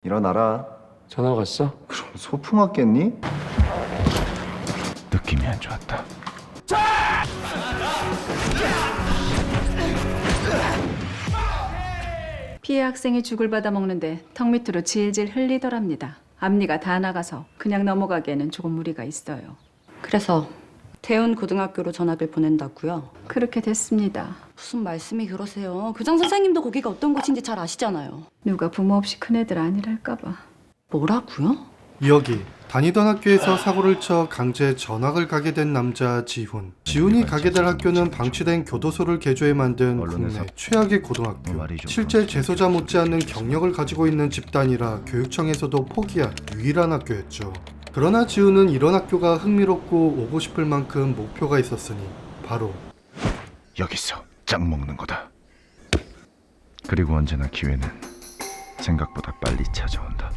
일어나라. 전화 갔어? 그럼 소풍 왔겠니? 느낌이 안 좋았다. 피해 학생이 죽을 받아 먹는데 턱 밑으로 질질 흘리더랍니다. 앞니가 다 나가서 그냥 넘어가기에는 조금 무리가 있어요. 그래서 태운 고등학교로 전학을 보낸다고요? 그렇게 됐습니다. 무슨 말씀이 그러세요? 교장 선생님도 거기가 어떤 곳인지 잘 아시잖아요. 누가 부모 없이 큰 애들 아니랄까 봐. 뭐라고요? 이혁이 다니던 학교에서 사고를 쳐 강제 전학을 가게 된 남자 지훈. 지훈이 가게 될 학교는 방치된 교도소를 개조해 만든 국내 최악의 고등학교. 실제 재소자 못지않는 경력을 가지고 있는 집단이라 교육청에서도 포기한 유일한 학교였죠. 그러나 지훈은 이런 학교가 흥미롭고 오고 싶을 만큼 목표가 있었으니 바로 여기서 짝 먹는 거다. 그리고 언제나 기회는 생각보다 빨리 찾아온다.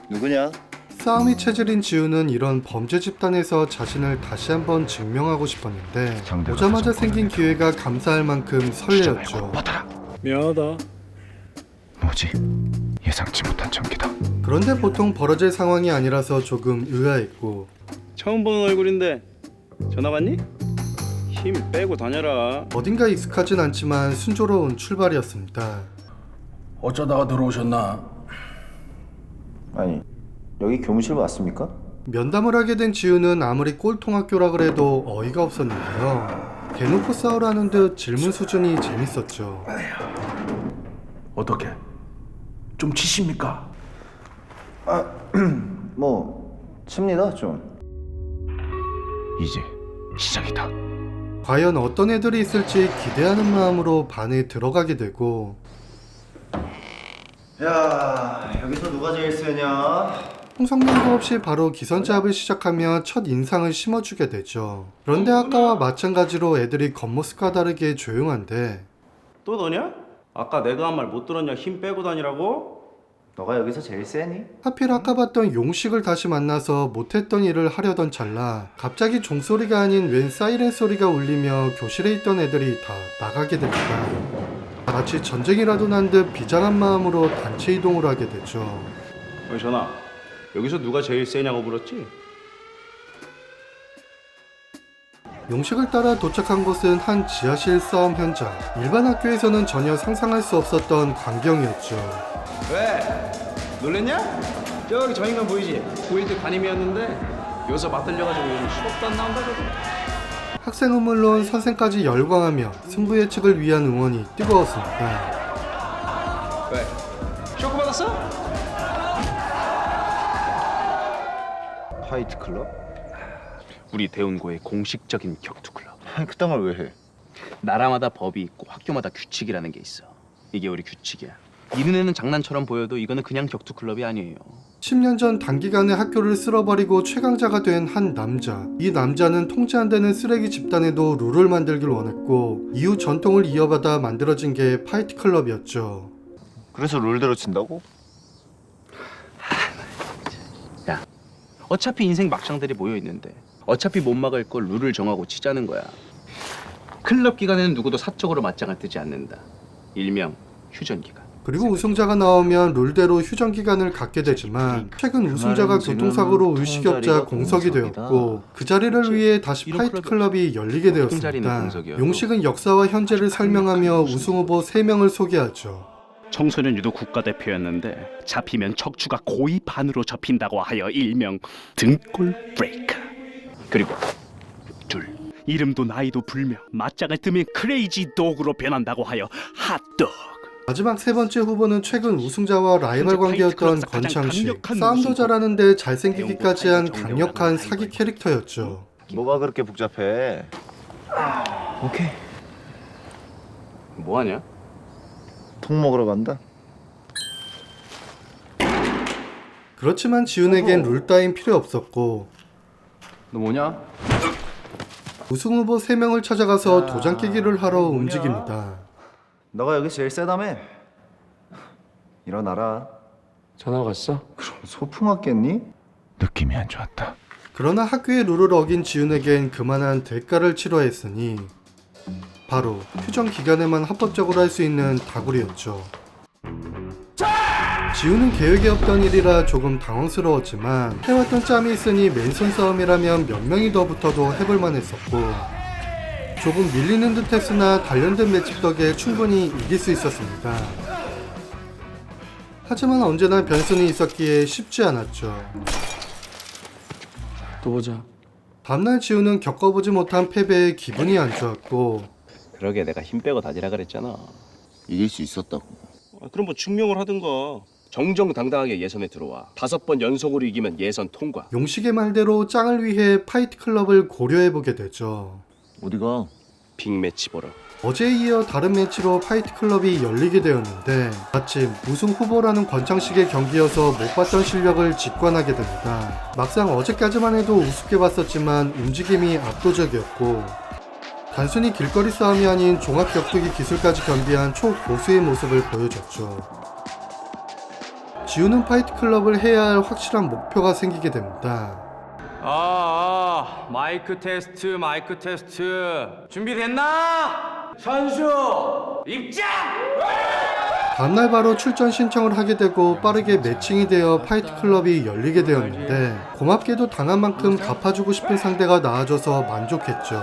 누구냐? 싸움이 체질인 지훈은 이런 범죄 집단에서 자신을 다시 한번 증명하고 싶었는데 오자마자 생긴 기회가 감사할 만큼 설레었죠. 받아라. 미안하다. 뭐지? 예상치 못한 전개다. 그런데 보통 벌어질 상황이 아니라서 조금 의아했고 처음 보는 얼굴인데 전화 왔니? 힘 빼고 다녀라. 어딘가 익숙하진 않지만 순조로운 출발이었습니다. 어쩌다가 들어오셨나? 아니, 여기 교무실 맞습니까? 면담을 하게 된 지우는 아무리 꼴통학교라 그래도 어이가 없었는데요. 대놓고 싸우라는 듯 질문 수준이 재밌었죠. 어떻게? 좀 치십니까? 뭐 칩니다 좀. 이제 시작이다. 과연 어떤 애들이 있을지 기대하는 마음으로 반에 들어가게 되고 야, 여기서 누가 제일 세냐? 홍성님도 없이 바로 기선제압을 시작하며 첫 인상을 심어주게 되죠. 그런데 아까와 마찬가지로 애들이 겉모습과 다르게 조용한데 또 너냐? 아까 내가 한 말 못 들었냐? 힘 빼고 다니라고? 너가 여기서 제일 세니? 하필 아까 봤던 용식을 다시 만나서 못했던 일을 하려던 찰나 갑자기 종소리가 아닌 웬 사이렌 소리가 울리며 교실에 있던 애들이 다 나가게 됩니다. 마치 전쟁이라도 난 듯 비장한 마음으로 단체 이동을 하게 되죠. 어이 전화. 여기서 누가 제일 세냐고 물었지? 용식을 따라 도착한 곳은 한 지하실 싸움 현장. 일반 학교에서는 전혀 상상할 수 없었던 광경이었죠. 왜? 놀랬냐? 저기 저 인간 보이지? 고1때 담임이었는데 여기서 맞들려가지고 요즘 수업도 안 나온다 저거. 학생은 물론 선생까지 열광하며 승부 예측을 위한 응원이 뜨거웠습니다. 왜? 쇼크 받았어? 화이트 클럽? 우리 대운고의 공식적인 격투 클럽. 그딴 걸 왜 해? 나라마다 법이 있고 학교마다 규칙이라는 게 있어. 이게 우리 규칙이야. 이 눈에는 장난처럼 보여도 이거는 그냥 격투 클럽이 아니에요. 10년 전 단기간에 학교를 쓸어버리고 최강자가 된 한 남자. 이 남자는 통제 안 되는 쓰레기 집단에도 룰을 만들길 원했고 이후 전통을 이어받아 만들어진 게 파이트 클럽이었죠. 그래서 룰대로 친다고? 야, 어차피 인생 막장들이 모여 있는데 어차피 못 막을 걸 룰을 정하고 치자는 거야. 클럽 기간에는 누구도 사적으로 맞짱을 뜨지 않는다. 일명 휴전 기간. 그리고 우승자가 나오면 룰대로 휴전 기간을 갖게 되지만 최근 우승자가 교통사고로 의식이 없자 공석이 되었고 그 자리를 위해 다시 파이트 클럽이 열리게 되었습니다. 용식은 역사와 현재를 설명하며 우승 후보 3명을 소개하죠. 청소년 유도 국가대표였는데 잡히면 척추가 고의 반으로 접힌다고 하여 일명 등골 브레이크. 그리고 둘, 이름도 나이도 불명, 맞짱을 뜨면 크레이지 도그로 변한다고 하여 핫도그. 마지막 3번째 후보는 최근 우승자와 라이벌 관계였던 권창식. 싸움도 잘하는데 잘생기기까지 한 강력한 사기 캐릭터였죠. 뭐가 그렇게 복잡해? 오케이. 뭐 하냐? 통 먹으러 간다. 그렇지만 지훈에겐 룰 따윈 필요 없었고 너 뭐냐? 우승 후보 3명을 찾아가서 도장 깨기를 하러 움직입니다. 너가 여기 제일 세다며? 일어나라. 전화 갔어? 그럼 소풍 왔겠니? 느낌이 안 좋았다. 그러나 학교의 룰을 어긴 지훈에겐 그만한 대가를 치러야 했으니 바로 휴전 기간에만 합법적으로 할 수 있는 다구리였죠. 지우는 계획이 없던 일이라 조금 당황스러웠지만 해왔던 짬이 있으니 맨손 싸움이라면 몇 명이 더 붙어도 해볼만 했었고 조금 밀리는 듯 했으나 단련된 맷집 덕에 충분히 이길 수 있었습니다. 하지만 언제나 변수는 있었기에 쉽지 않았죠. 또 보자. 다음날 지우는 겪어보지 못한 패배에 기분이 안 좋았고 그러게 내가 힘 빼고 다니라 그랬잖아. 이길 수 있었다고. 그럼 뭐 증명을 하든가. 정정당당하게 예선에 들어와. 5번 연속으로 이기면 예선 통과. 용식의 말대로 짱을 위해 파이트 클럽을 고려해보게 되죠. 어디가? 빅매치 보러. 어제에 이어 다른 매치로 파이트 클럽이 열리게 되었는데 마침 우승 후보라는 권창식의 경기여서 못 봤던 실력을 직관하게 됩니다. 막상 어제까지만 해도 우습게 봤었지만 움직임이 압도적이었고 단순히 길거리 싸움이 아닌 종합 격투기 기술까지 겸비한 초고수의 모습을 보여줬죠. 지우는 파이트 클럽을 해야 할 확실한 목표가 생기게 됩니다. 마이크 테스트 준비됐나? 선수 입장! 다음날 바로 출전 신청을 하게 되고 빠르게 매칭이 되어 파이트 클럽이 열리게 되었는데 고맙게도 당한 만큼 갚아주고 싶은 상대가 나와줘서 만족했죠.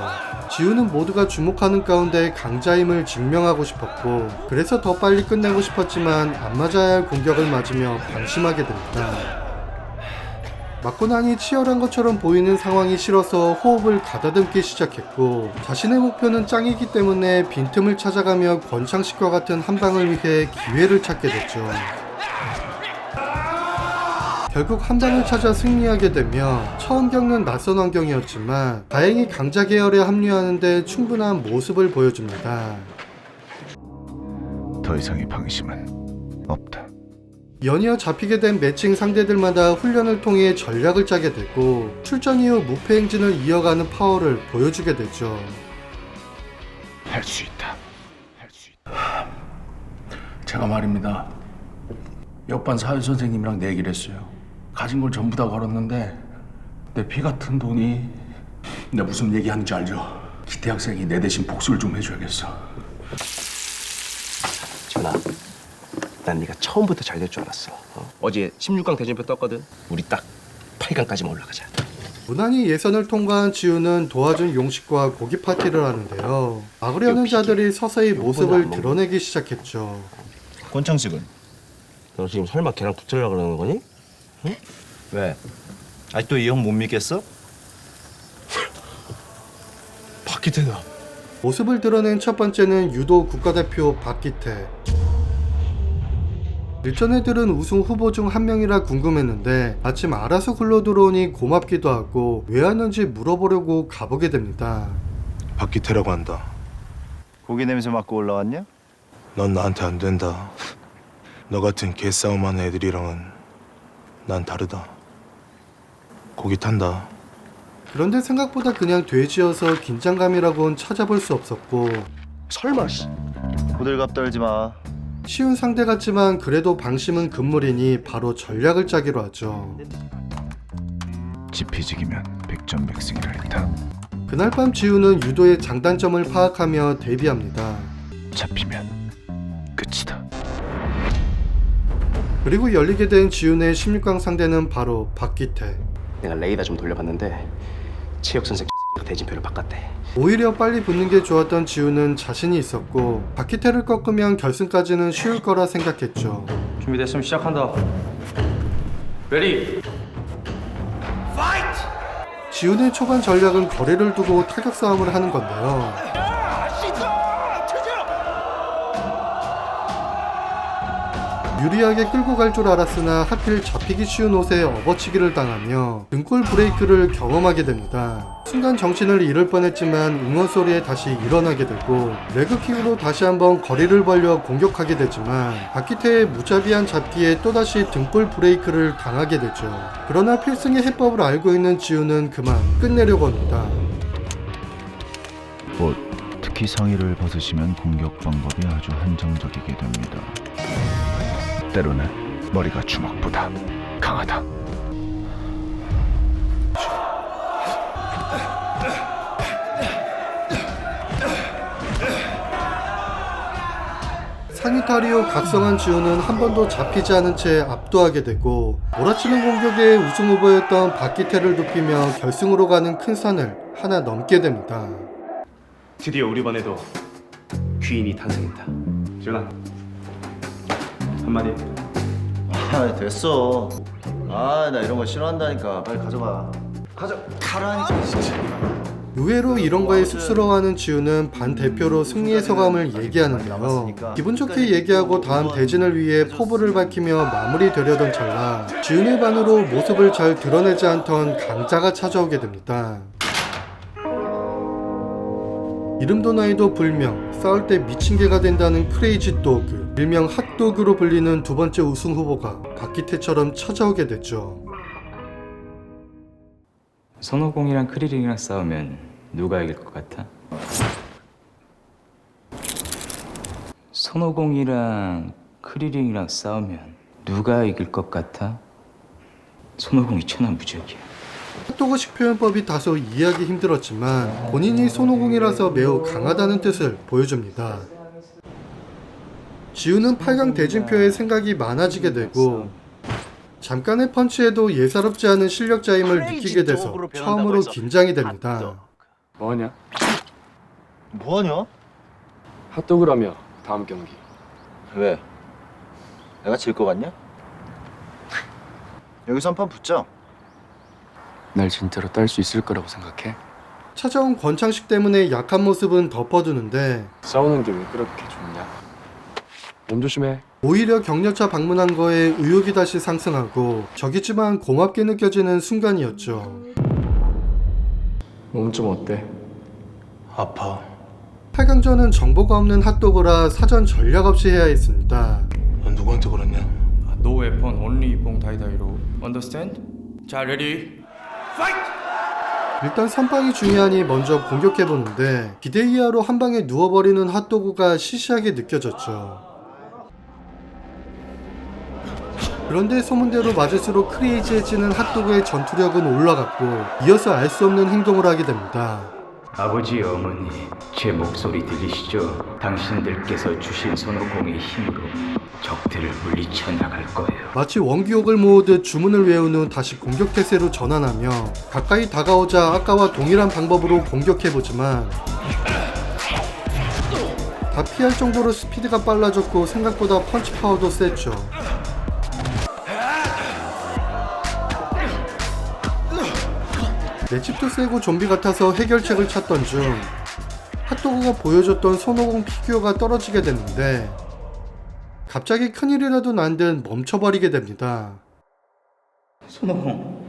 지우는 모두가 주목하는 가운데 강자임을 증명하고 싶었고 그래서 더 빨리 끝내고 싶었지만 안 맞아야 할 공격을 맞으며 방심하게 됩니다. 맞고 나니 치열한 것처럼 보이는 상황이 싫어서 호흡을 가다듬기 시작했고 자신의 목표는 짱이기 때문에 빈틈을 찾아가며 권창식과 같은 한 방을 위해 기회를 찾게 됐죠. 결국 한 방을 찾아 승리하게 되며 처음 겪는 낯선 환경이었지만 다행히 강자 계열에 합류하는 데 충분한 모습을 보여줍니다. 더 이상의 방심은 없다. 연이어 잡히게 된 매칭 상대들마다 훈련을 통해 전략을 짜게 되고 출전 이후 무패 행진을 이어가는 파워를 보여주게 되죠. 할 수 있다. 할 수 있다. 제가 말입니다. 옆반 사회 선생님이랑 내기를 했어요. 가진 걸 전부 다 걸었는데 내 피 같은 돈이 내가 무슨 얘기하는지 알죠? 기태 학생이 내 대신 복수를 좀 해줘야겠어. 전화. 난 네가 처음부터 잘 될 줄 알았어. 어제 16강 대전표 떴거든. 우리 딱 8강까지만 올라가자. 무난히 예선을 통과한 지우는 도와준 용식과 고기 파티를 하는데요. 막으려는 자들이 서서히 모습을 드러내기 시작했죠. 권창식은? 너 지금 설마 걔랑 붙으려고 그러는 거니? 응? 왜? 아직도 이 형 못 믿겠어? 박기태다. 모습을 드러낸 첫 번째는 유도 국가대표 박기태. 일전 애들은 우승 후보 중 한 명이라 궁금했는데 마침 알아서 굴러 들어오니 고맙기도 하고 왜 왔는지 물어보려고 가보게 됩니다. 박기태라고 한다. 고기 냄새 맡고 올라왔냐? 넌 나한테 안 된다. 너 같은 개싸움하는 애들이랑은 난 다르다. 고기 탄다. 그런데 생각보다 그냥 돼지여서 긴장감이라곤 찾아볼 수 없었고 설마 씨. 호들갑 떨지 마. 쉬운 상대 같지만 그래도 방심은 금물이니 바로 전략을 짜기로 하죠. 지피지기면 백전백승이라 했다. 그날 밤 지우는 유도의 장단점을 파악하며 대비합니다. 잡히면 끝이다. 그리고 열리게 된 지훈의 16강 상대는 바로 박기태. 내가 레이더 좀 돌려봤는데 체육 선생 X가 대진표를 바꿨대. 오히려 빨리 붙는 게 좋았던 지훈은 자신이 있었고 박기태를 꺾으면 결승까지는 쉬울 거라 생각했죠. 준비됐으면 시작한다. 레디. 파이트! 지훈의 초반 전략은 거리를 두고 타격 싸움을 하는 건데요. 유리하게 끌고 갈 줄 알았으나 하필 잡히기 쉬운 옷에 업어치기를 당하며 등골 브레이크를 경험하게 됩니다. 순간 정신을 잃을 뻔했지만 응원 소리에 다시 일어나게 되고 레그킥으로 다시 한번 거리를 벌려 공격하게 되지만 박기태의 무자비한 잡기에 또다시 등골 브레이크를 당하게 되죠. 그러나 필승의 해법을 알고 있는 지우는 그만 끝내려고 합니다. 옷, 특히 상의를 벗으시면 공격 방법이 아주 한정적이게 됩니다. 때로는 머리가 주먹보다 강하다. 상위타리오 각성한 지훈은 한 번도 잡히지 않은 채 압도하게 되고 몰아치는 공격에 우승 후보였던 박기태를 눕히며 결승으로 가는 큰 산을 하나 넘게 됩니다. 드디어 우리 반에도 귀인이 탄생했다. 지훈아, 한마디. 아, 됐어. 아, 나 이런 거 싫어한다니까. 빨리 가져가. 가라니까 진짜. 의외로 이런 거에 쑥스러워하는 지훈은 반 대표로 승리의 소감을 얘기하는데요. 기분 좋게 얘기하고 다음 대진을 위해 포부를 밝히며 마무리되려던 찰나 지훈의 반으로 모습을 잘 드러내지 않던 강자가 찾아오게 됩니다. 이름도 나이도 불명, 싸울 때 미친 개가 된다는 크레이지 도그, 일명 핫도그로 불리는 두 번째 우승 후보가 박기태처럼 찾아오게 됐죠. 손오공이랑 크리링이랑 싸우면 누가 이길 것 같아? 손오공이랑 크리링이랑 싸우면 누가 이길 것 같아? 손오공이 천하무적이야. 핫도그식 표현법이 다소 이해하기 힘들었지만 본인이 손오공이라서 매우 강하다는 뜻을 보여줍니다. 지훈은 8강 대진표에 생각이 많아지게 되고 잠깐의 펀치에도 예사롭지 않은 실력자임을 느끼게 돼서 처음으로 긴장이 됩니다. 뭐하냐? 뭐하냐? 핫도그라며 다음 경기. 왜? 내가 질 것 같냐? 여기서 한 판 붙자. 날 진짜로 딸 수 있을 거라고 생각해? 찾아온 권창식 때문에 약한 모습은 덮어두는데 싸우는 게 왜 그렇게 좋냐? 몸 조심해. 오히려 격려차 방문한 거에 의욕이 다시 상승하고 적이지만 고맙게 느껴지는 순간이었죠. 몸 좀 어때? 아파. 8강전은 정보가 없는 핫도그라 사전 전략 없이 해야 했습니다. 넌 누구한테 그랬냐? No weapon, only 뽕 다이다이로. Understand? 자, 레디. 일단 선방이 중요하니 먼저 공격해보는데 기대 이하로 한 방에 누워버리는 핫도그가 시시하게 느껴졌죠. 그런데 소문대로 맞을수록 크레이지해지는 핫도그의 전투력은 올라갔고 이어서 알 수 없는 행동을 하게 됩니다. 아버지, 어머니, 제 목소리 들리시죠? 당신들께서 주신 손오공의 힘으로 적들을 물리쳐 나갈 거예요. 마치 원기옥을 모으듯 주문을 외운 후 다시 공격 태세로 전환하며 가까이 다가오자 아까와 동일한 방법으로 공격해보지만 다 피할 정도로 스피드가 빨라졌고 생각보다 펀치 파워도 셌죠. 내 집도 세고 좀비 같아서 해결책을 찾던 중 핫도그가 보여줬던 손오공 피규어가 떨어지게 됐는데 갑자기 큰일이라도 난 듯 멈춰버리게 됩니다. 손오공.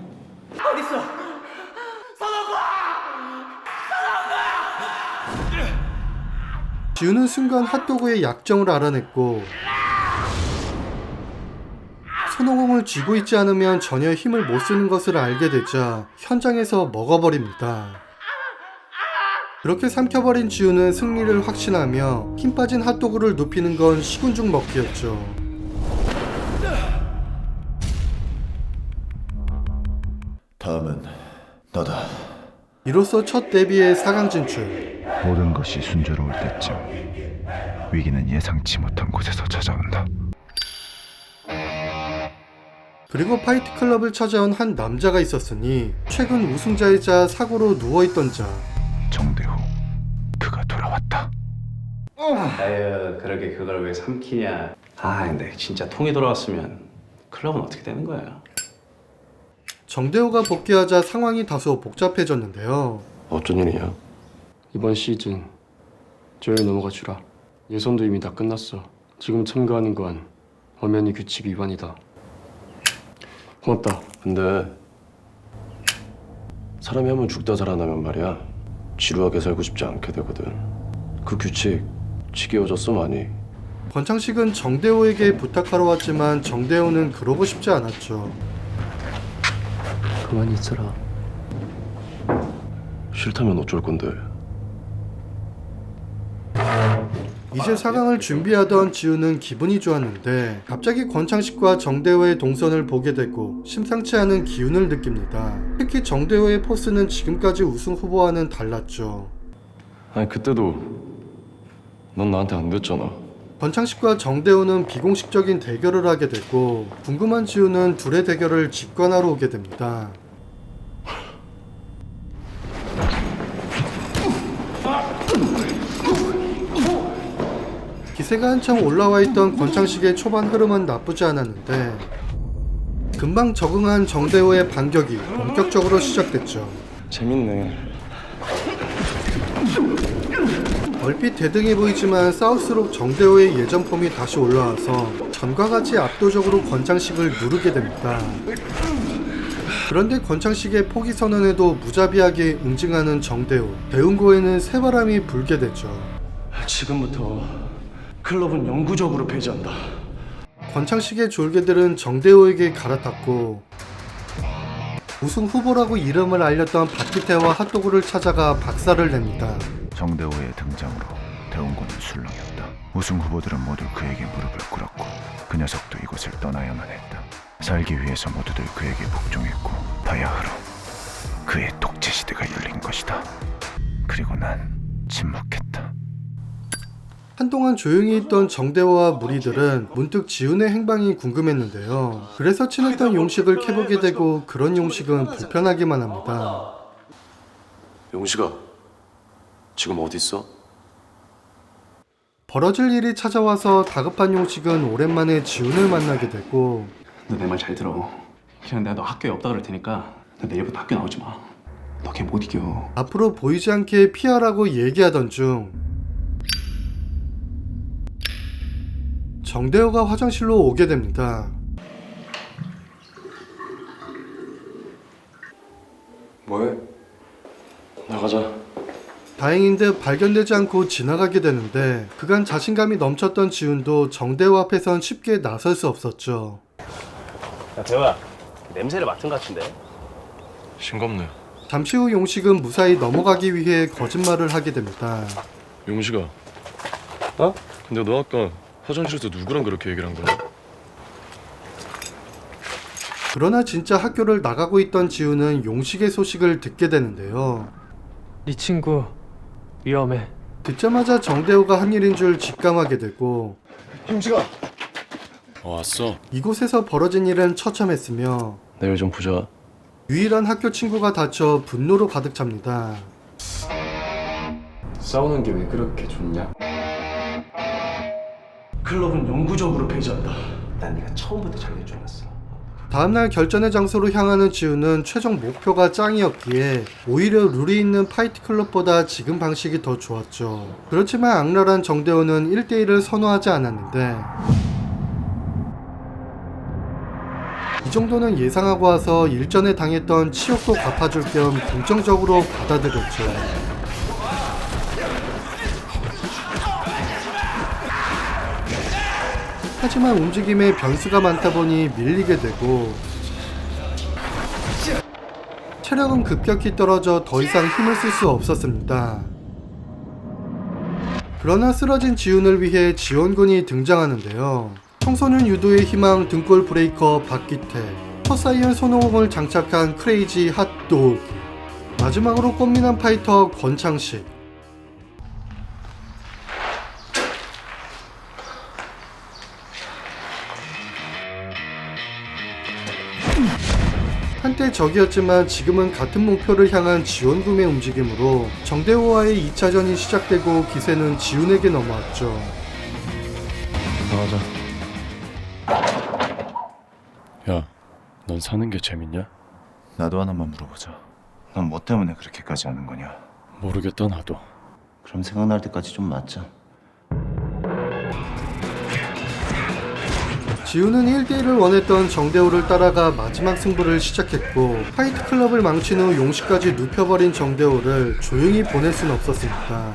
지우는 순간 핫도그의 약점을 알아냈고 손오공을 쥐고 있지 않으면 전혀 힘을 못 쓰는 것을 알게 되자 현장에서 먹어버립니다. 그렇게 삼켜버린 지우는 승리를 확신하며 힘 빠진 핫도그를 눕히는 건 식은 죽 먹기였죠. 다음은 너다. 이로써 첫 데뷔의 4강 진출. 모든 것이 순조로울 때쯤 위기는 예상치 못한 곳에서 찾아온다. 그리고 파이트 클럽을 찾아온 한 남자가 있었으니 최근 우승자이자 사고로 누워있던 자 정대후, 그가 돌아왔다. 아유, 그러게 그걸 왜 삼키냐. 아, 근데 진짜 통이 돌아왔으면 클럽은 어떻게 되는 거야? 정대호가 복귀하자 상황이 다소 복잡해졌는데요. 어쩐 일이냐? 이번 시즌 조용히 넘어가 주라. 예선도 이미 다 끝났어. 지금 참가하는 건 엄연히 규칙 위반이다. 고맙다. 근데 사람이 한번 죽다 살아나면 말이야 지루하게 살고 싶지 않게 되거든. 그 규칙 지겨워졌어 많이. 권창식은 정대호에게 부탁하러 왔지만 정대호는 그러고 싶지 않았죠. 가만히 있어라. 싫다면 어쩔 건데. 이제 4강을 준비하던 지우는 기분이 좋았는데 갑자기 권창식과 정대호의 동선을 보게 되고 심상치 않은 기운을 느낍니다. 특히 정대호의 포스는 지금까지 우승 후보와는 달랐죠. 아니 그때도 넌 나한테 안 됐잖아. 권창식과 정대호는 비공식적인 대결을 하게 되고 궁금한 지우는 둘의 대결을 직관하러 오게 됩니다. 기세가 한창 올라와 있던 권창식의 초반 흐름은 나쁘지 않았는데 금방 적응한 정대호의 반격이 본격적으로 시작됐죠. 재밌네. 얼핏 대등해 보이지만 싸울수록 정대호의 예전 폼이 다시 올라와서 전과 같이 압도적으로 권창식을 누르게 됩니다. 그런데 권창식의 포기 선언에도 무자비하게 응징하는 정대호. 배운고에는 새바람이 불게 되죠. 지금부터 클럽은 영구적으로 폐지한다. 권창식의 졸개들은 정대호에게 갈아탔고 우승 후보라고 이름을 알렸던 박기태와 핫도그를 찾아가 박살을 냅니다. 정대호의 등장으로 대원군은 술렁였다. 우승 후보들은 모두 그에게 무릎을 꿇었고 그 녀석도 이곳을 떠나야만 했다. 살기 위해서 모두들 그에게 복종했고 바야흐로 그의 독재 시대가 열린 것이다. 그리고 난 침묵했다. 한동안 조용히 있던 정대호와 무리들은 문득 지훈의 행방이 궁금했는데요. 그래서 친했던 용식을 캐보게 되고 그런 용식은 불편하기만 합니다. 용식아, 지금 어디 있어? 벌어질 일이 찾아와서 다급한 용식은 오랜만에 지훈을 만나게 되고 너 내 말 잘 들어. 그냥 내가 너 학교에 없다 그럴 테니까 너 내일부터 학교 나오지 마. 너 걔 못 이겨. 앞으로 보이지 않게 피하라고 얘기하던 중 정대호가 화장실로 오게 됩니다. 뭐해? 나가자. 다행인 듯 발견되지 않고 지나가게 되는데 그간 자신감이 넘쳤던 지훈도 정대호 앞에선 쉽게 나설 수 없었죠. 야 대호야, 냄새를 맡은 것 같은데? 싱겁네. 잠시 후 용식은 무사히 넘어가기 위해 거짓말을 하게 됩니다. 용식아. 어? 근데 너 아까 화장실에서 누구랑 그렇게 얘기를 한 거야? 그러나 진짜 학교를 나가고 있던 지훈은 용식의 소식을 듣게 되는데요. 네 친구 위험해. 듣자마자 정대호가 한 일인 줄 직감하게 되고 용식아. 왔어. 이곳에서 벌어진 일은 처참했으며 내일 좀 보자. 유일한 학교 친구가 다쳐 분노로 가득 찹니다. 싸우는 게 왜 그렇게 좋냐? 클럽은 영구적으로 폐지한다. 난 네가 처음부터 잘될 줄 알았어. 다음날 결전의 장소로 향하는 지훈은 최종 목표가 짱이었기에 오히려 룰이 있는 파이트 클럽보다 지금 방식이 더 좋았죠. 그렇지만 악랄한 정대호는 1대1을 선호하지 않았는데 이 정도는 예상하고 와서 일전에 당했던 치욕도 갚아줄 겸 긍정적으로 받아들였죠. 하지만 움직임에 변수가 많다 보니 밀리게 되고 체력은 급격히 떨어져 더 이상 힘을 쓸 수 없었습니다. 그러나 쓰러진 지훈을 위해 지원군이 등장하는데요. 청소년 유도의 희망 등골 브레이커 박기태, 퍼사이언 손오공을 장착한 크레이지 핫도그, 마지막으로 꽃미남 파이터 권창식. 한때 적이었지만 지금은 같은 목표를 향한 지원군의 움직임으로 정대호와의 2차전이 시작되고 기세는 지훈에게 넘어왔죠. 나가자. 야, 넌 사는 게 재밌냐? 나도 하나만 물어보자. 넌 뭐 때문에 그렇게까지 하는 거냐? 모르겠다 나도. 그럼 생각날 때까지 좀 맞자. 지훈은 1대1을 원했던 정대호를 따라가 마지막 승부를 시작했고 파이트 클럽을 망친 후 용식까지 눕혀버린 정대호를 조용히 보낼 순 없었습니다.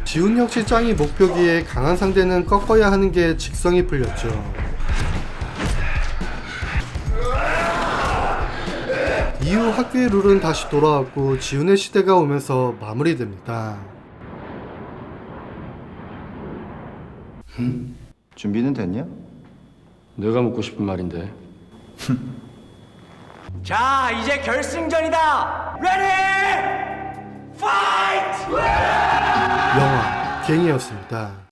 지훈 역시 짱이 목표기에 강한 상대는 꺾어야 하는 게 직성이 풀렸죠. 이후 학교의 룰은 다시 돌아왔고 지훈의 시대가 오면서 마무리됩니다. 준비는 됐냐? 내가 묻고 싶은 말인데. 자, 이제 결승전이다. 레디! 파이트! 갱이었습니다.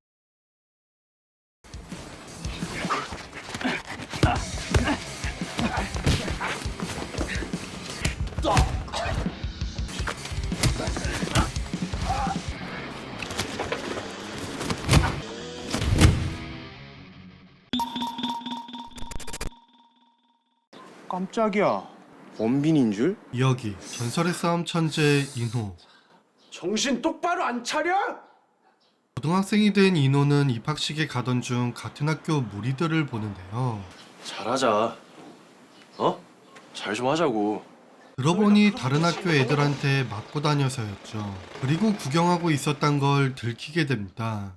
깜짝이야. 원빈인 줄? 여기 전설의 싸움 천재 인호. 정신 똑바로 안 차려? 고등학생이 된 인호는 입학식에 가던 중 같은 학교 무리들을 보는데요. 잘하자. 어? 잘 좀 하자고. 들어보니 다른 학교 애들한테 맞고 다녀서였죠. 그리고 구경하고 있었단 걸 들키게 됩니다.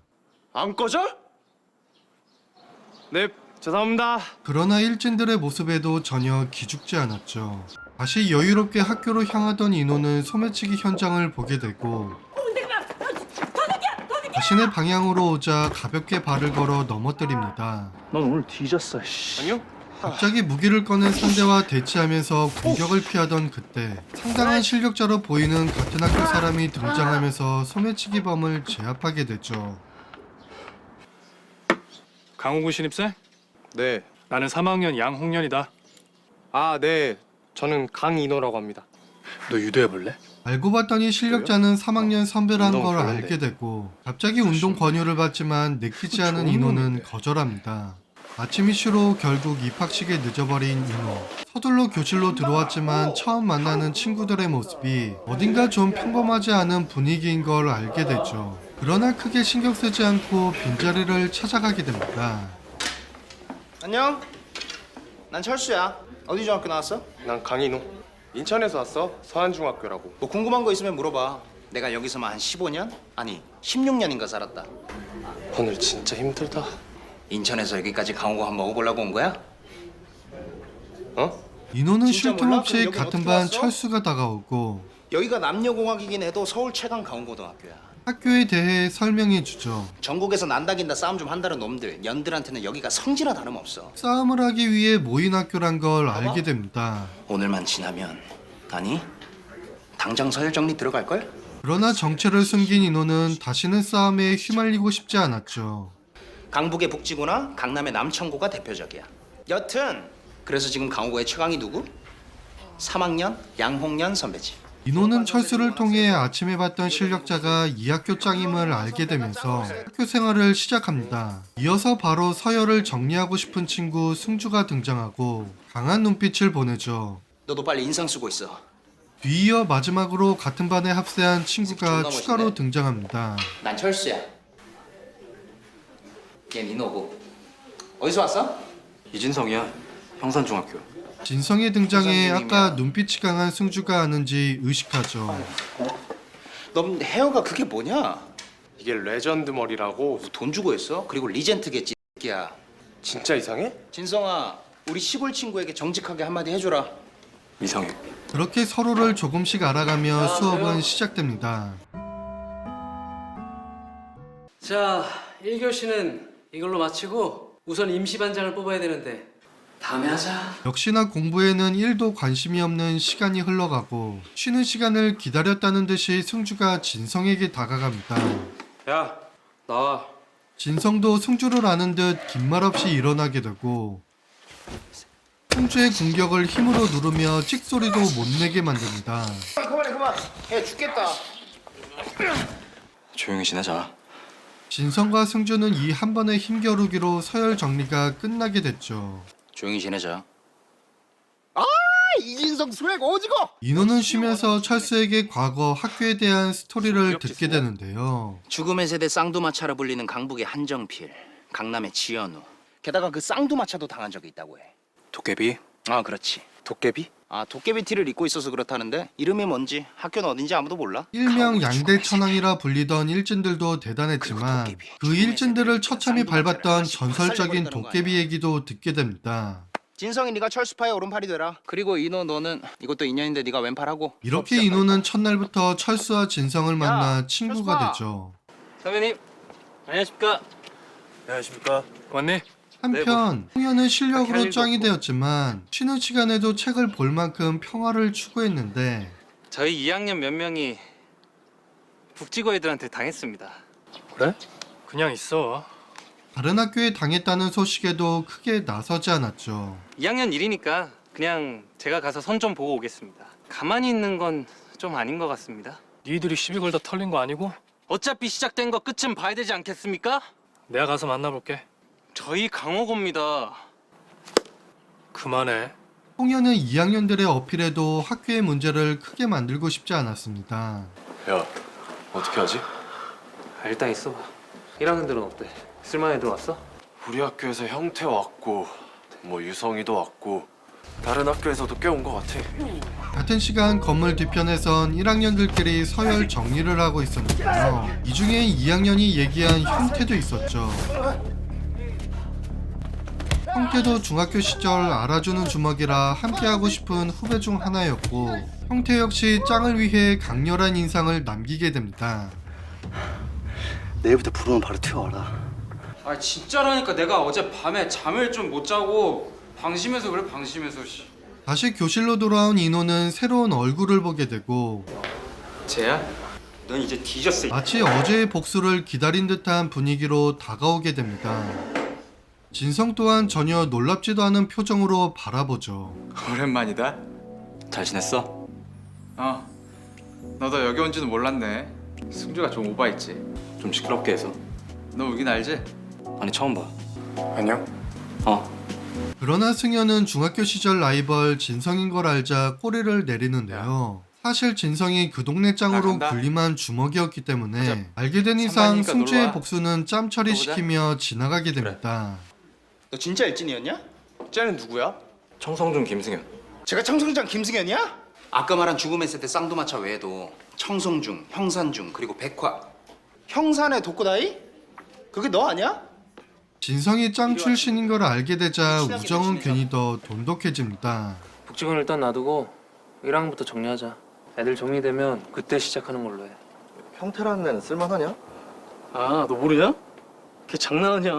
안 꺼져? 네, 죄송합니다. 그러나 일진들의 모습에도 전혀 기죽지 않았죠. 다시 여유롭게 학교로 향하던 인호는 소매치기 현장을 보게 되고 자신의 방향으로 오자 가볍게 발을 걸어 넘어뜨립니다. 넌 오늘 뒤졌어. 아니요? 갑자기 무기를 꺼낸 상대와 대치하면서 공격을 피하던 그때 상당한 실력자로 보이는 같은 학교 사람이 등장하면서 소매치기범을 제압하게 되죠. 강호구 신입생? 네. 나는 3학년 양홍련이다. 아, 네. 저는 강인호라고 합니다. 너 유도해볼래? 알고 봤더니 실력자는 3학년 선배란 운동 걸 별론데. 알게 되고 갑자기 운동 권유를 받지만 내키지 않은 인호는 거절합니다. 아침 이슈로 결국 입학식에 늦어버린 인호. 서둘러 교실로 들어왔지만 처음 만나는 친구들의 모습이 어딘가 좀 평범하지 않은 분위기인 걸 알게 되죠. 그러나 크게 신경 쓰지 않고 빈자리를 찾아가게 됩니다. 안녕. 난 철수야. 어디 중학교 나왔어? 난 강인호. 인천에서 왔어. 서한중학교라고. 뭐 궁금한 거 있으면 물어봐. 내가 여기서만 한 15년? 아니 16년인가 살았다. 오늘 진짜 힘들다. 인천에서 여기까지 강호고 한번 먹어보려고 온 거야? 어? 인호는 진짜 쉴 틈 몰라? 없이 그럼 여긴 같은 어떻게 반 왔어? 철수가 다가오고 여기가 남녀공학이긴 해도 서울 최강 강고등학교야. 학교에 대해 설명해 주죠. 전국에서 난다긴다 싸움 좀 한다는 놈들, 년들한테는 여기가 성지나 다름없어. 싸움을 하기 위해 모인 학교란 걸 알게 됩니다. 오늘만 지나면 아니 당장 서열 정리 들어갈걸? 그러나 정체를 숨긴 인호는 다시는 싸움에 휘말리고 싶지 않았죠. 강북의 북지구나 강남의 남천구가 대표적이야. 여튼 그래서 지금 강호구의 최강이 누구? 3학년 양홍련 선배지. 인호는 철수를 통해 아침에 봤던 실력자가 이 학교 짱임을 알게 되면서 학교 생활을 시작합니다. 이어서 바로 서열을 정리하고 싶은 친구 승주가 등장하고 강한 눈빛을 보내죠. 너도 빨리 인상 쓰고 있어. 뒤이어 마지막으로 같은 반에 합세한 친구가 존나 추가로 멋있네. 등장합니다. 난 철수야. 얘 민호고. 어디서 왔어? 이진성이야. 형산중학교. 진성의 등장에 선생님이야. 아까 눈빛이 강한 승주가 아는지 의식하죠. 넌 헤어가 그게 뭐냐? 이게 레전드 머리라고. 돈 주고 했어? 그리고 리젠트겠지 야. 진짜 이상해? 진성아, 우리 시골 친구에게 정직하게 한마디 해줘라. 이상해. 그렇게 서로를 조금씩 알아가며 수업은 시작됩니다. 자, 1교시는 이걸로 마치고 우선 임시반장을 뽑아야 되는데 다음에 하자. 역시나 공부에는 1도 관심이 없는 시간이 흘러가고 쉬는 시간을 기다렸다는 듯이 승주가 진성에게 다가갑니다. 야, 나와. 진성도 승주를 아는 듯 긴 말 없이 일어나게 되고 승주의 공격을 힘으로 누르며 찍소리도 못 내게 만듭니다. 그만. 해 죽겠다. 조용히 지내자. 진성과 승주는 이 한 번의 힘겨루기로 서열 정리가 끝나게 됐죠. 조용히 지내자. 이진성 스웩 오지고! 인호는 쉬면서 철수에게 과거 학교에 대한 스토리를 듣게 되는데요. 죽음의 세대 쌍두마차라 불리는 강북의 한정필, 강남의 지연우. 게다가 그 쌍두마차도 당한 적이 있다고 해. 도깨비? 아, 그렇지. 도깨비? 아, 도깨비 티를 입고 있어서 그렇다는데 이름이 뭔지, 학교는 어딘지 아무도 몰라? 일명 양대천왕이라 불리던 일진들도 대단했지만 그 일진들을 처참히 밟았던 전설적인 도깨비 얘기도 듣게 됩니다. 진성이 네가 철수파의 오른팔이 되라. 그리고 인호 너는 이것도 인연인데 네가 왼팔하고. 이렇게 인호는 첫날부터 철수와 진성을 만나 친구가 철수아. 되죠. 선배님, 안녕하십니까? 안녕하십니까. 왔니? 한편 홍현은 실력으로 짱이 되었지만 쉬는 시간에도 책을 볼 만큼 평화를 추구했는데 저희 2학년 몇 명이 북지고 애들한테 당했습니다. 그래? 그냥 있어. 다른 학교에 당했다는 소식에도 크게 나서지 않았죠. 2학년 일이니까 그냥 제가 가서 선 좀 보고 오겠습니다. 가만히 있는 건 좀 아닌 것 같습니다. 니들이 시비 걸다 털린 거 아니고? 어차피 시작된 거 끝은 봐야 되지 않겠습니까? 내가 가서 만나볼게. 저희 강호고입니다. 그만해. 홍현은 2학년들의 어필에도 학교의 문제를 크게 만들고 싶지 않았습니다. 야, 어떻게 하지? 일단 있어봐. 1학년들은 어때? 쓸만한 애들 왔어? 우리 학교에서 형태 왔고 뭐 유성이도 왔고 다른 학교에서도 꽤 온 것 같아. 같은 시간 건물 뒤편에선 1학년들끼리 서열 정리를 하고 있었는데요. 이 중에 2학년이 얘기한 형태도 있었죠. 형태도 중학교 시절 알아주는 주먹이라 함께하고 싶은 후배 중 하나였고 형태 역시 짱을 위해 강렬한 인상을 남기게 됩니다. 내일부터 부르면 바로 튀어와라. 아 진짜라니까. 내가 어제 밤에 잠을 좀 못 자고 방심해서 그래. 방심해서. 다시 교실로 돌아온 인호는 새로운 얼굴을 보게 되고 쟤야? 넌 이제 뒤졌어. 마치 어제의 복수를 기다린 듯한 분위기로 다가오게 됩니다. 진성 또한 전혀 놀랍지도 않은 표정으로 바라보죠. 오랜만이다. 잘 지냈어? 너도 여기 온지는 몰랐네. 승주가 좀 오바했지. 좀 시끄럽게 해서. 너 우긴 알지? 아니 처음 봐. 안녕. 그러나 승현은 중학교 시절 라이벌 진성인 걸 알자 꼬리를 내리는데요. 사실 진성이 그 동네 짱으로 군림한 주먹이었기 때문에 알게 된 이상 승주의 복수는 짬 처리시키며 지나가게 됩니다. 너 진짜 일진이었냐? 쟤는 누구야? 청성중 김승현. 제가 청성장 김승현이야? 아까 말한 죽음의 세대 쌍두마차 외에도 청성중, 형산중, 그리고 백화. 형산의 독고다이? 그게 너 아니야? 진성이 짱 출신인 걸 알게 되자 우정은 괜히 더 돈독해집니다. 복직은 일단 놔두고 1학년부터 정리하자. 애들 정리되면 그때 시작하는 걸로 해. 형태라는 애는 쓸만하냐? 아, 너 모르냐? 걔 장난하냐?